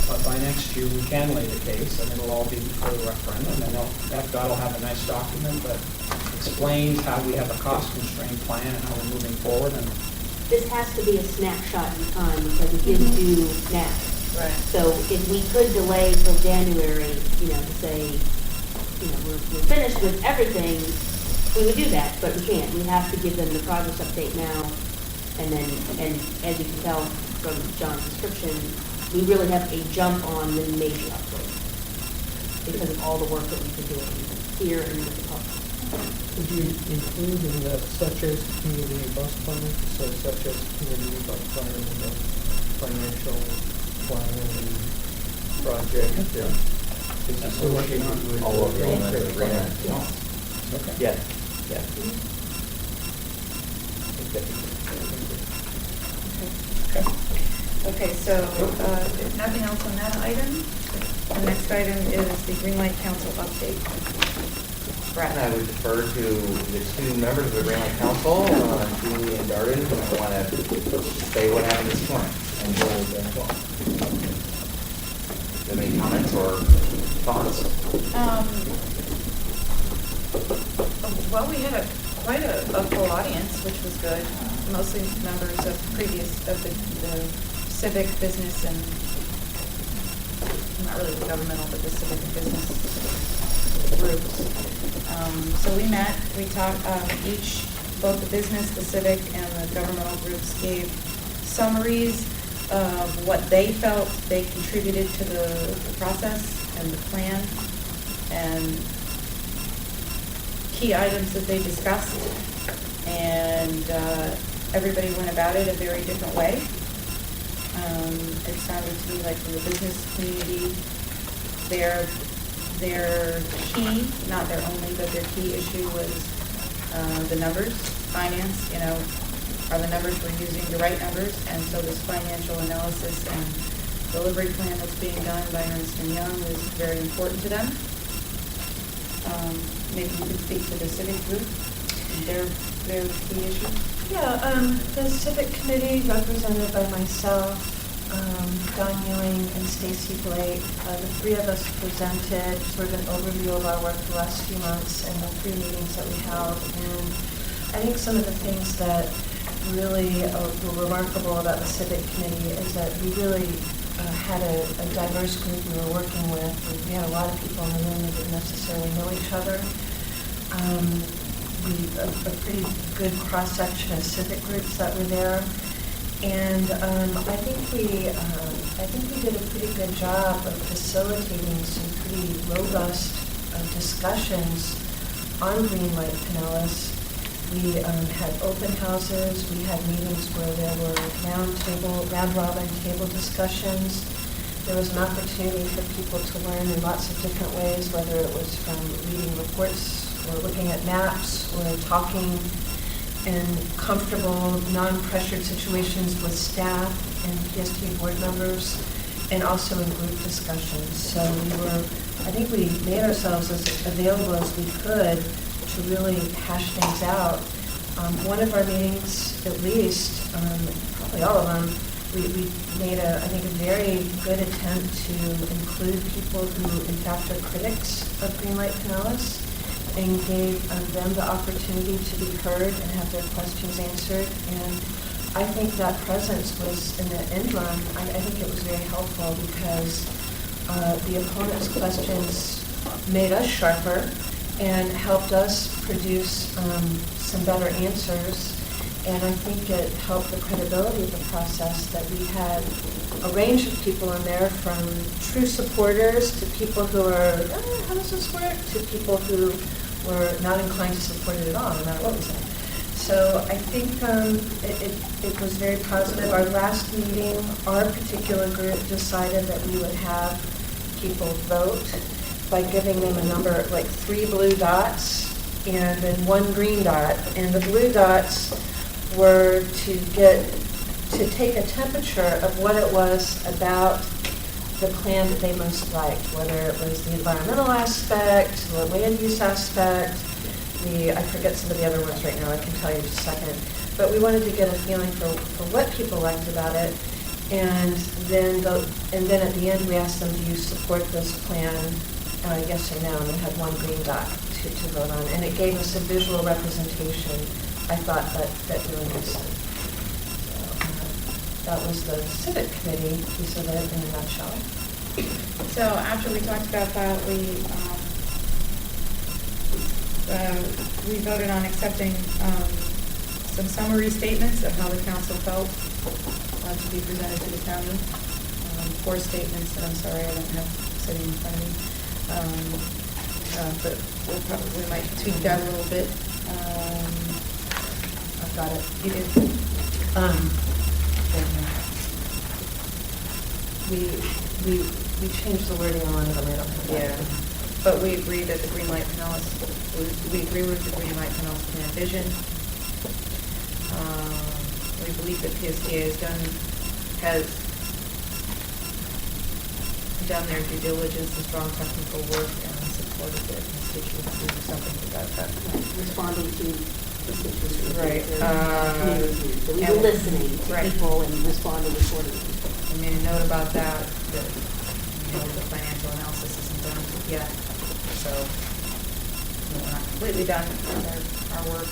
But by next year, we can lay the case, and it'll all be before the referendum. And FDOT will have a nice document that explains how we have a cost-constrained plan and how we're moving forward. And This has to be a snapshot in time because it is due now. Right. So if we could delay till January, to say, we're finished with everything, we would do that, but we can't. We have to give them the progress update now. And as you can tell from John's description, we really have a jump on the major upgrade because of all the work that we've been doing here and with the public. Would you include in the such as community bus plan, so such as community bus plan and the financial plan and project? Is That's what we're working on. all over the agreement. okay. Yeah, yeah. Okay. Okay, so if nothing else on that item, the next item is the Green Light Council update. Brett? And I would defer to the two members of the Green Light Council, Julie and Darden, who want to say what happened this morning, and Joel as well. Do you have any comments or thoughts? Well, we had quite a full audience, which was good. Mostly members of the civic, business, and not really the governmental, but the civic and business groups. So we met, we talked, both the business, the civic, and the governmental groups gave summaries of what they felt they contributed to the process and the plan, and key items that they discussed, and everybody went about it a very different way. It sounded to me like from the business community, their key, not their only, but their key issue was the numbers, finance, are the numbers we're using the right numbers? And so this financial analysis and delivery plan that's being done by Ernst & Young is very important to them. Maybe you could speak to the civic group, their key issue. Yeah, the civic committee represented by myself, Don Ewing and Stacy Blake, the three of us presented sort of an overview of our work the last few months and the 3 meetings that we held. And I think some of the things that really were remarkable about the civic committee is that we really had a diverse group we were working with. We had a lot of people in the room that didn't necessarily know each other. A pretty good cross-section of civic groups that were there. And I think we did a pretty good job of facilitating some pretty robust discussions on Green Light Pinellas. We had open houses. We had meetings where there were round robin table discussions. There was an opportunity for people to learn in lots of different ways, whether it was from reading reports or looking at maps or talking in comfortable, non-pressured situations with staff and PSTA board members, and also in group discussions. So I think we made ourselves as available as we could to really hash things out. One of our meetings, at least, probably all of them, we made I think a very good attempt to include people who in fact are critics of Green Light Pinellas, and gave them the opportunity to be heard and have their questions answered. And I think that presence was, in the end run, I think it was very helpful because the opponents' questions made us sharper and helped us produce some better answers. And I think it helped the credibility of the process that we had a range of people in there, from true supporters to people who are, how does this work, to people who were not inclined to support it at all, no matter what we said. So I think it was very positive. Our last meeting, our particular group decided that we would have people vote by giving them a number, like 3 blue dots and then 1 green dot. And the blue dots were to take a temperature of what it was about the plan that they most liked, whether it was the environmental aspect, the land use aspect, I forget some of the other ones right now, I can tell you in just a second. But we wanted to get a feeling for what people liked about it. And then at the end we asked them, do you support this plan, yes or no? And they had 1 green dot to vote on. And it gave us a visual representation, I thought, that really made sense. That was the civic committee piece of it in a nutshell. So after we talked about that, we voted on accepting some summary statements of how the council felt to be presented to the county. 4 statements that I'm sorry I don't have sitting in front of me. But we might tweak that a little bit. I've got it. You do? We changed the wording on one of them, I don't have that. Yeah, but we agree that the Green Light Pinellas, we agree with the Green Light Pinellas plan vision. We believe that PSTA has done their due diligence and strong technical work and what is it, constituencies or something to that effect. Responding to constituencies. Right, Community. So we and- were listening to right. people and responding accordingly. I made a note about that, the financial analysis isn't done yet, so we're not completely done with our work.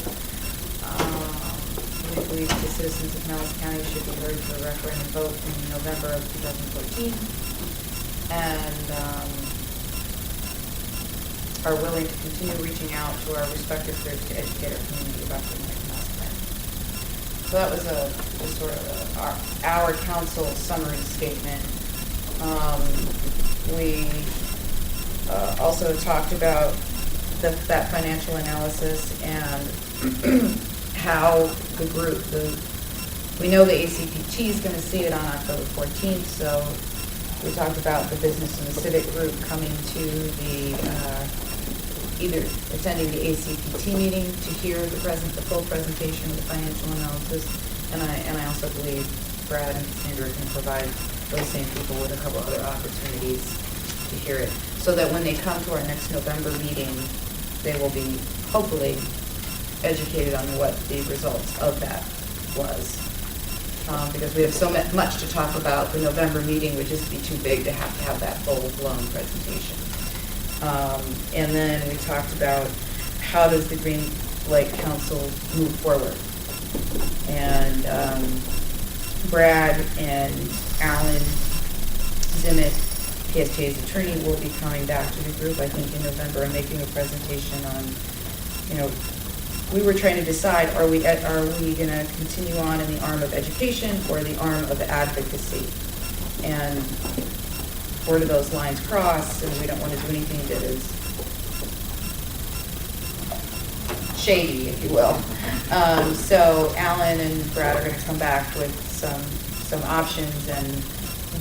We believe the citizens of Pinellas County should be heard for a referendum vote in November of 2014, and are willing to continue reaching out to our respective groups to educate our community about the Pinellas plan. So that was just sort of our council summary statement. We also talked about that financial analysis and how the group, we know the ACPT is going to see it on October 14th, so we talked about the business and the civic group coming to either attending the ACPT meeting to hear the full presentation of the financial analysis, and I also believe Brad and Cassandra can provide those same people with a couple other opportunities to hear it, so that when they come to our next November meeting, they will be hopefully educated on what the results of that was. Because we have so much to talk about, the November meeting would just be too big to have that full-blown presentation. And then we talked about how does the Green Lake Council move forward. And Brad and Alan Zimmett, PSTA's attorney, will be coming back to the group, I think, in November and making a presentation on, we were trying to decide, are we going to continue on in the arm of education or the arm of advocacy? And where do those lines cross? And we don't want to do anything that is shady, if you will. So Alan and Brad are going to come back with some options and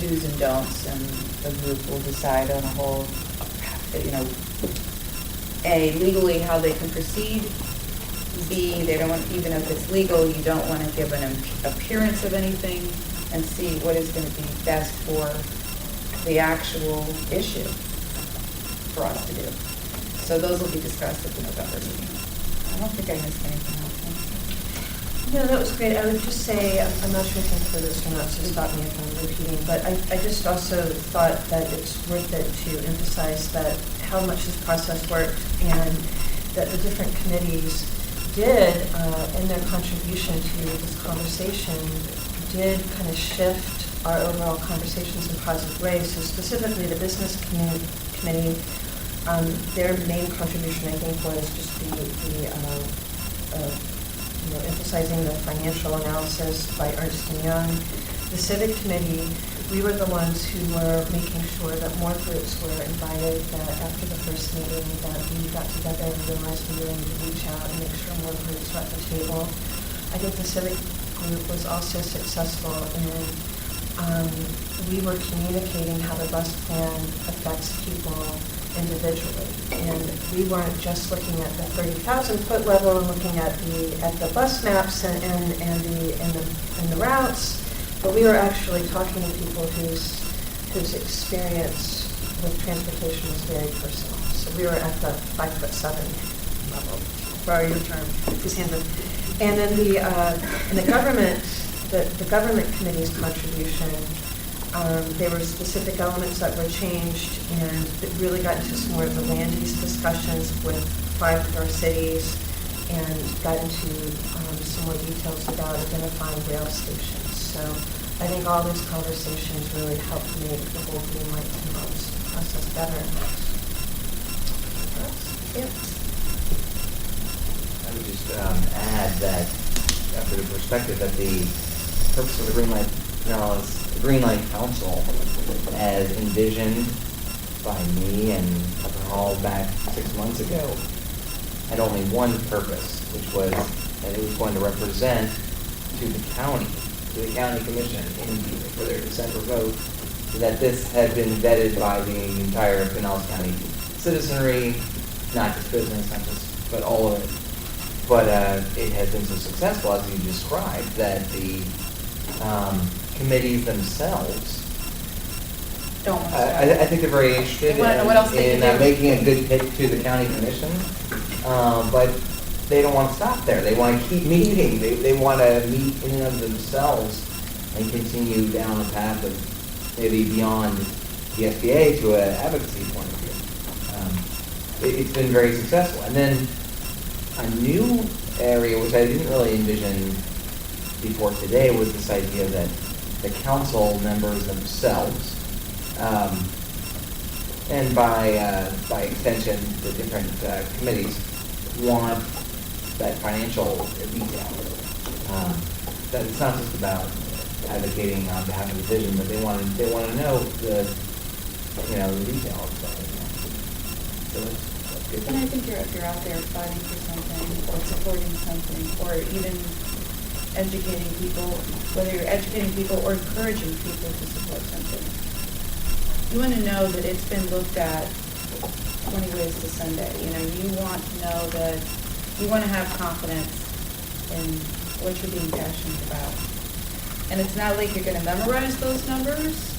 do's and don'ts, and the group will decide on a whole, A, legally how they can proceed. B, they don't want, even if it's legal, you don't want to give an appearance of anything. And C, what is going to be best for the actual issue for us to do. So those will be discussed at the November meeting. I don't think I missed anything else. No, that was great. I would just say, I'm not sure if you can this or not, so stop me if I'm repeating, but I just also thought that it's worth it to emphasize that how much this process worked and that the different committees did, in their contribution to this conversation, did kind of shift our overall conversations in positive ways. So specifically, the business committee, their main contribution, I think, was just emphasizing the financial analysis by Ernst & Young. The civic committee, we were the ones who were making sure that more groups were invited, that after the first meeting that we got together and realized we really need to reach out and make sure more groups were at the table. I think the civic group was also successful in we were communicating how the bus plan affects people individually. And we weren't just looking at the 30,000-foot level and looking at the bus maps and the routes, but we were actually talking to people whose experience with transportation was very personal. So we were at the 5'7" level, borrow your term, Cassandra. And then the government committee's contribution. There were specific elements that were changed, and it really got into some more of the land use discussions with 5 of our cities, and got into some more details about identifying rail stations. So I think all those conversations really helped make the whole Green Lake process better. Yep. I would just add that, for the perspective that the purpose of the Green Lake Council, as envisioned by me and Tucker Hall back 6 months ago, had only one purpose, which was that it was going to represent to the county commission for their December vote, that this had been vetted by the entire Pinellas County citizenry, not just business, but all of it. But it has been so successful, as you described, that the committees themselves don't want to stop. I think they're very interested They wanna know what else they in can do. making a good pitch to the county commission, but they don't want to stop there. They want to keep meeting. They want to meet in and of themselves and continue down the path of maybe beyond the SBA to an advocacy point of view. It's been very successful. And then a new area, which I didn't really envision before today, was this idea that the council members themselves, and by extension, the different committees, want that financial detail. That it's not just about advocating on behalf of the vision, but they want to know the detail of something. So that's good. And I think if you're out there fighting for something, or supporting something, or even educating people, whether you're educating people or encouraging people to support something, you want to know that it's been looked at 20 ways to Sunday. You want to know that you want to have confidence in what you're being passionate about. And it's not like you're going to memorize those numbers.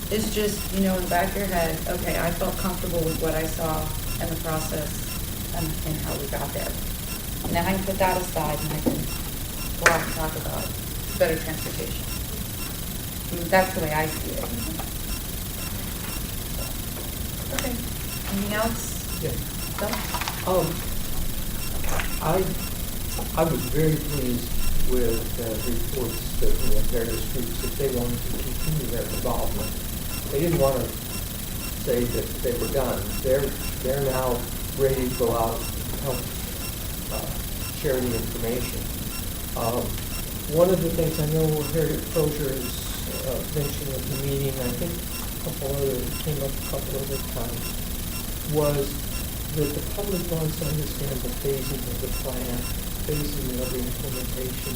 It's just, in the back of your head, okay, I felt comfortable with what I saw and the process and how we got there. Now I can put that aside and I can go out and talk about better transportation. That's the way I see it. Okay. Anything else? Yeah. Bill? I was very pleased with reports that various groups that they wanted to continue their involvement. They didn't want to say that they were done. They're now ready to go out and help share the information. One of the things I know Harriet Crozier has mentioned at the meeting, I think came up a couple other times, was that the public wants to understand the phasing of the plan, phasing of the implementation.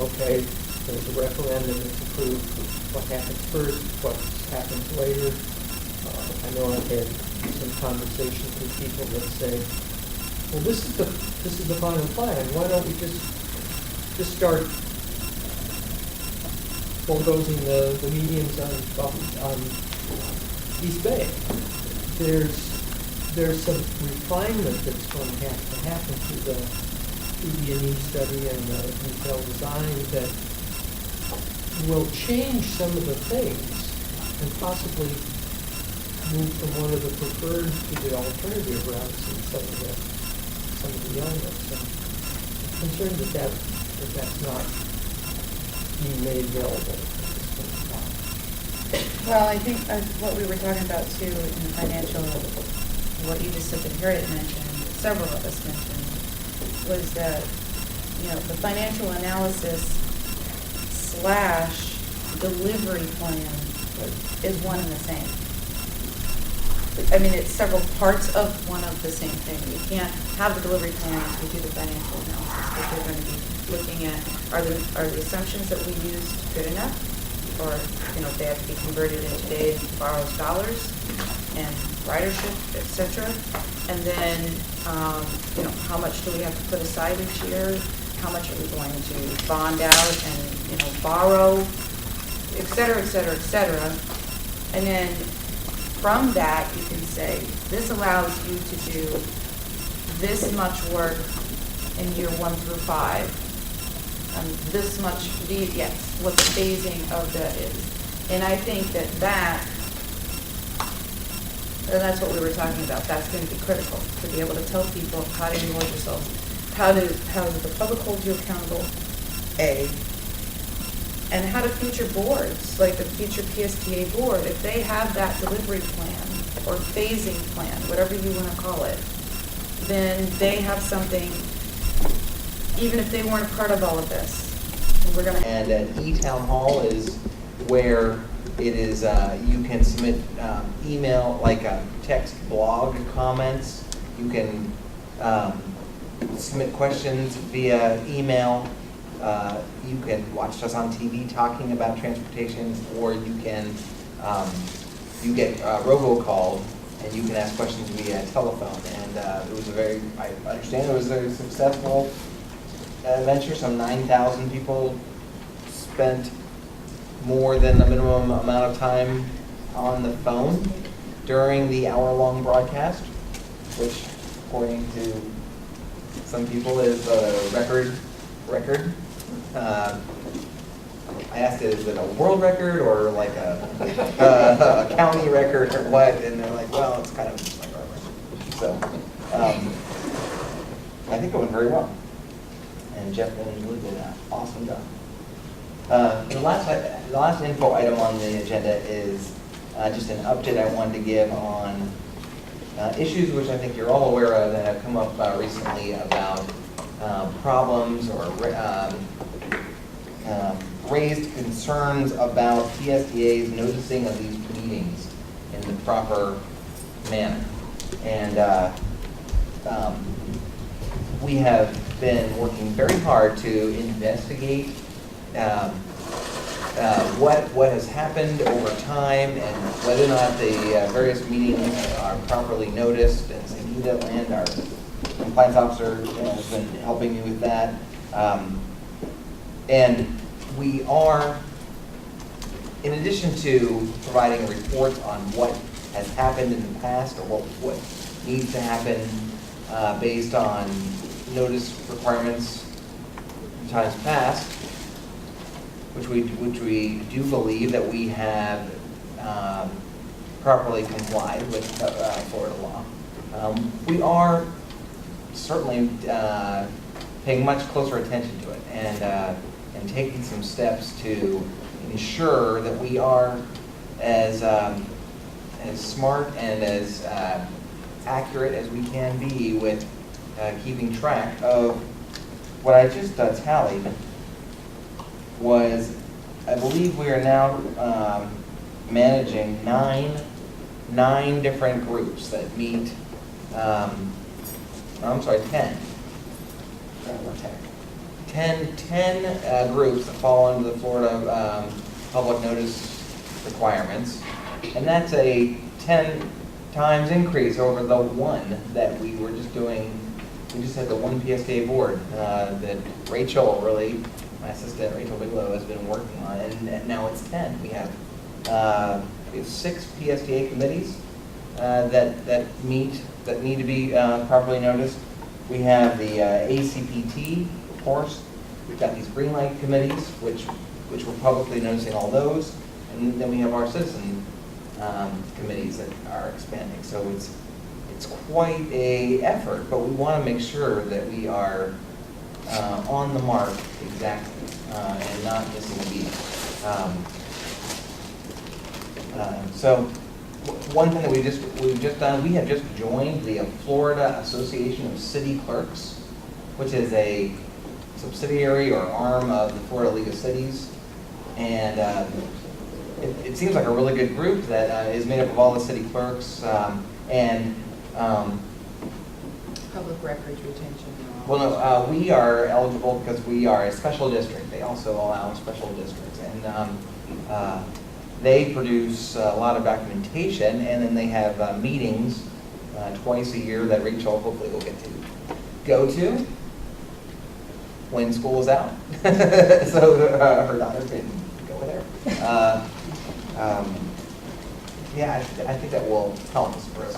Okay, there's a referendum that's approved. What happens first? What happens later? I know I've had some conversations with people that say, well, this is the final plan. Why don't we just start bulldozing the medians on East Bay? There's some refinement that's going to have to happen through the ED&E study and the detailed design that will change some of the things and possibly move from one of the preferred to the alternative routes in some of the elements. So I'm concerned that's not being made available at this point in time. Well, I think what we were talking about too in the financial, what you just said that Harriet mentioned, several of us mentioned, was that, the financial analysis / delivery plan is one and the same. I mean, it's several parts of one of the same thing. You can't have the delivery plan if you do the financial analysis, but you're going to be looking at, are the assumptions that we used good enough? Or, if they have to be converted in today's borrowed dollars and ridership, et cetera. And then, how much do we have to put aside each year? How much are we going to bond out and, borrow, et cetera, et cetera, et cetera. And then from that, you can say, this allows you to do this much work in year 1 through 5. And this much, what the phasing of that is. And I think that's what we were talking about. That's going to be critical, to be able to tell people how to involve yourselves, how does the public hold you accountable, and how do future boards, like the future PSTA board, if they have that delivery plan or phasing plan, whatever you want to call it, then they have something, even if they weren't a part of all of this. And an e-town hall is where it is, you can submit email, like text blog comments. You can submit questions via email. You can watch us on TV talking about transportation, or you can you get robocalled and you can ask questions via telephone. And it was I understand it was a very successful venture. Some 9,000 people spent more than the minimum amount of time on the phone during the hour-long broadcast, which according to some people is a record. I asked, is it a world record or like a county record or what? And they're like, well, it's kind of just like our record. So I think it went very well. And Jeff and Julie did an awesome job. The last info item on the agenda is just an update I wanted to give on issues which I think you're all aware of that have come up recently about problems or raised concerns about PSTA's noticing of these meetings in the proper manner. And we have been working very hard to investigate what has happened over time and whether or not the various meetings are properly noticed. And Sangeeta Land, our compliance officer, has been helping me with that. And we are, in addition to providing reports on what has happened in the past or what needs to happen based on notice requirements in times past, which we do believe that we have properly complied with Florida law. We are certainly paying much closer attention to it and taking some steps to ensure that we are as smart and as accurate as we can be with keeping track of what I just tallied was, I believe we are now managing nine different groups that meet, 10 groups that fall under the Florida public notice requirements. And that's a 10 times increase over the one that we were just doing. We just had the one PSTA board that Rachel, my assistant Rachel Bigelow, has been working on, and now it's 10. We have 6 PSTA committees that need to be properly noticed. We have the ACPT, of course. We've got these green light committees, which we're publicly noticing all those, and then we have our citizen committees that are expanding. So it's quite a effort, but we want to make sure that we are on the mark exactly and not missing a beat. So one thing that we've just done, we have just joined the Florida Association of City Clerks, which is a subsidiary or arm of the Florida League of Cities, and it seems like a really good group that is made up of all the city clerks and Public records retention. well, no, we are eligible because we are a special district. They also allow special districts, and they produce a lot of documentation, and then they have meetings twice a year that Rachel hopefully will get to go to when school is out, so her daughter can go with her. Yeah, I think that will help us for us.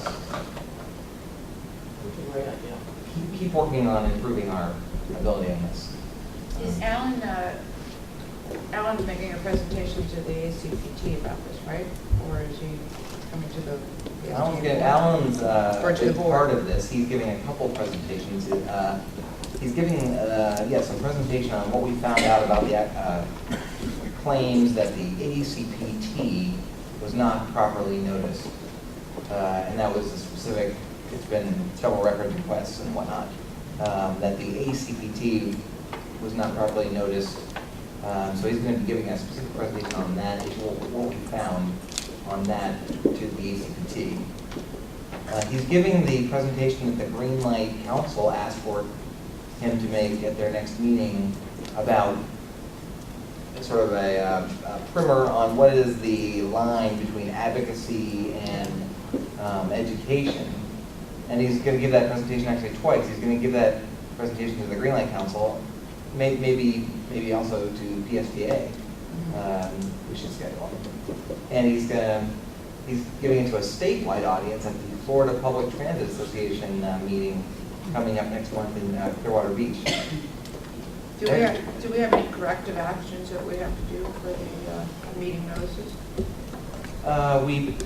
Great idea. Keep working on improving our ability on this. Is Alan's making a presentation to the ACPT about this, right? Or is he coming to the? Alan's Or to the big board? part of this. He's giving a couple presentations. He's giving some presentation on what we found out about the claims that the ACPT was not properly noticed, and that was a specific. It's been several records requests and whatnot that the ACPT was not properly noticed. So he's going to be giving a specific presentation on that issue, what we found on that to the ACPT. He's giving the presentation that the Green Light Council asked for him to make at their next meeting about sort of a primer on what is the line between advocacy and education. And he's going to give that presentation actually twice. He's going to give that presentation to the Green Light Council, maybe also to PSTA, we should schedule. And he's going to he's giving it to a statewide audience at the Florida Public Transit Association meeting coming up next month in Clearwater Beach. Do we have any corrective actions that we have to do for the meeting notices?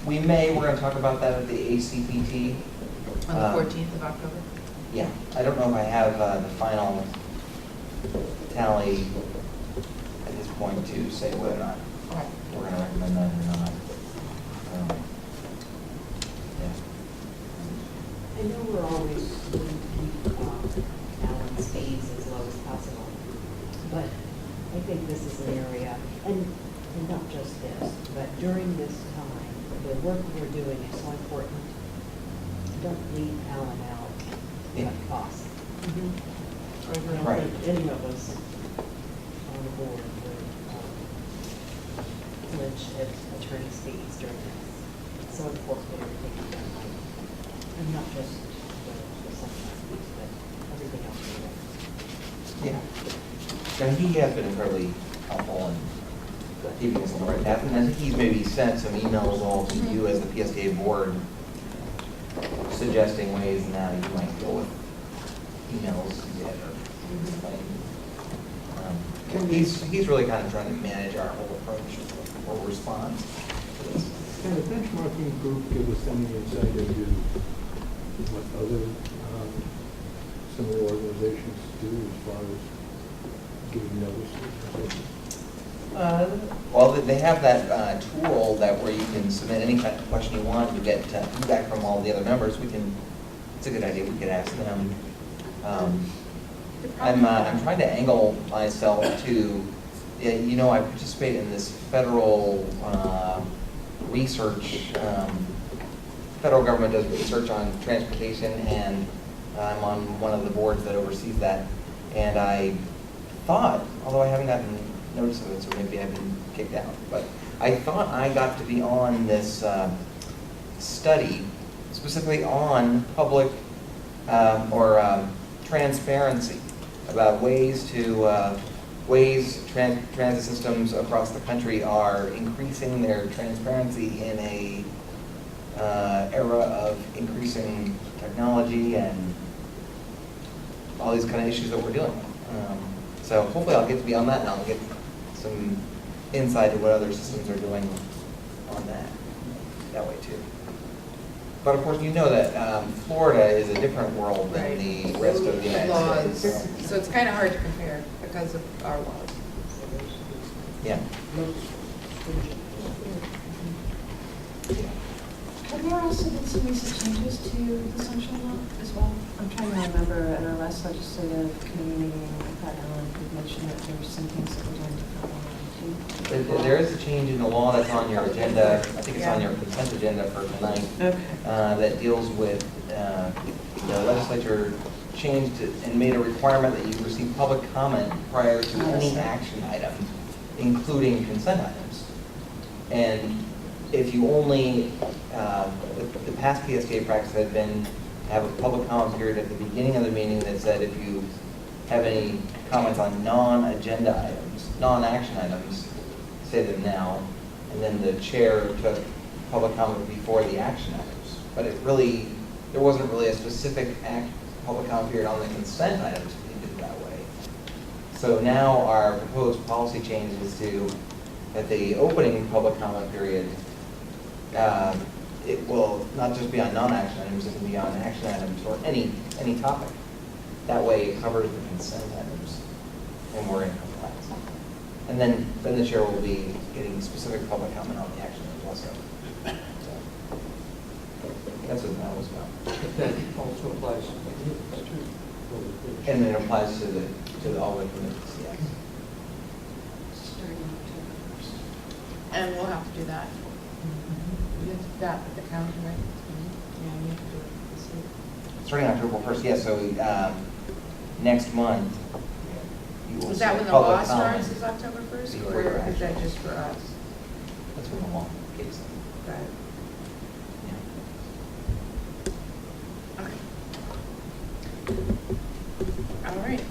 We may, we're gonna talk about that at the ACPT. On the 14th of October? Yeah, I don't know if I have the final tally at this point to say whether or not we're gonna recommend that or not. Yeah. I know we're always going to keep Alan's fees as low as possible, but I think this is an area, and not just this, but during this time, the work we're doing is so important. Don't leave Alan out Yeah. of cost. I don't Right. think any of us on the board would flinch at attorney's fees during this. It's so important that everything is done right. And not just the sunshine piece, but everything else in there. Yeah. And he has been incredibly helpful in keeping us on the right path. And I think he's maybe sent some emails all to you as the PSTA board suggesting ways now you might deal with emails you get or he's really kind of trying to manage our whole approach or response to this. Can the benchmarking group give us any insight into what other similar organizations do as far as giving notices? Well, they have that tool that where you can submit any kind of question you want to get feedback from all the other members. It's a good idea, we could ask them. I'm trying to angle myself to, I participate in this federal research. Federal government does research on transportation, and I'm on one of the boards that oversees that. And I thought, although I haven't gotten notice of it, so maybe I've been kicked out, but I thought I got to be on this study specifically on public transparency, about ways transit systems across the country are increasing their transparency in a era of increasing technology and all these kind of issues that we're dealing with. So hopefully I'll get to be on that, and I'll get some insight to what other systems are doing on that way too. But of course, you know that Florida is a different world than the rest of the United States. So it's kind of hard to compare because of our laws. Yeah. Have there also been some recent changes to the sunshine law as well? I'm trying to remember at our last legislative committee meeting, I thought Alan had mentioned that there were some things that were done differently too. There is a change in the law that's on your agenda. I think it's on your consent agenda for tonight. Okay. That deals with, the legislature changed it and made a requirement that you receive public comment prior to any action item, including consent items. And if you only, the past PSTA practice had been to have a public comment period at the beginning of the meeting that said if you have any comments on non-agenda items, non-action items, say them now, and then the chair took public comment before the action items. But there wasn't really a specific public comment period on the consent items if you did it that way. So now our proposed policy change is to, at the opening public comment period, it will not just be on non-action items, it can be on action items or any topic. That way it covers the consent items and we're in compliance. And then the chair will be getting specific public comment on the action items also. So, that's what that was about. But that also applies to the minutes too. And it applies to the all the committees, yes. Starting October 1st. And we'll have to do that. That with the county, right? Yeah, we have to do it this week. Starting October 1st, yes, so next month, you will Is see that when the public law comment. starts, is October 1st, Before your or is action. that just for us? That's when the law kicks in. Got it. Yeah. Okay. All right.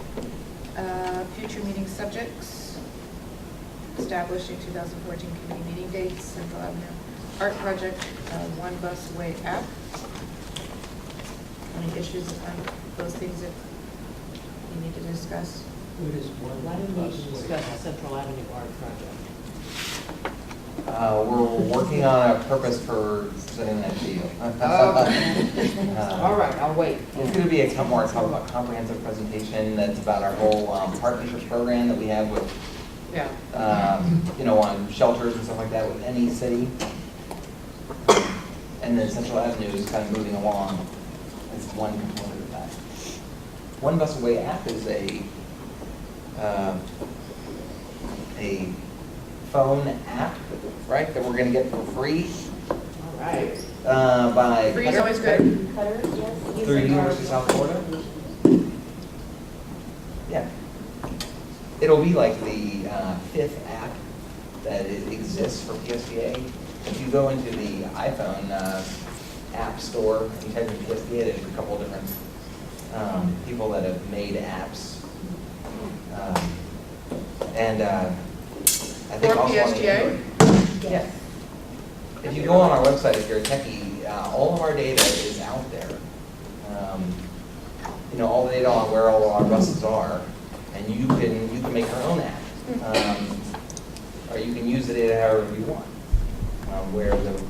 Future meeting subjects. Establishing 2014 committee meeting dates, Central Avenue. art project, One Bus Away app. Any issues on those things that you need to discuss? What is Why one don't we bus way? discuss the Central Avenue art project? We're working on a purpose for presenting that to you. All right, I'll wait. It's going to be a more comprehensive presentation that's about our whole partnership program that we have with, Yeah. on shelters and stuff like that with any city. And then Central Avenue is kind of moving along as one component of that. One Bus Away app is a phone app, right, that we're going to get for free All right. by Free is always good. Cutter, yes. through University of South Florida. Yeah. It'll be like the fifth app that exists for PSTA. If you go into the iPhone app store and you type in PSTA, there's a couple of different people that have made apps. I think For also on the PSTA? Android. Yes. If you go on our website, if you're a techie, all of our data is out there. All the data on where all our buses are, and you can make your own app, or you can use the data however you want. Where the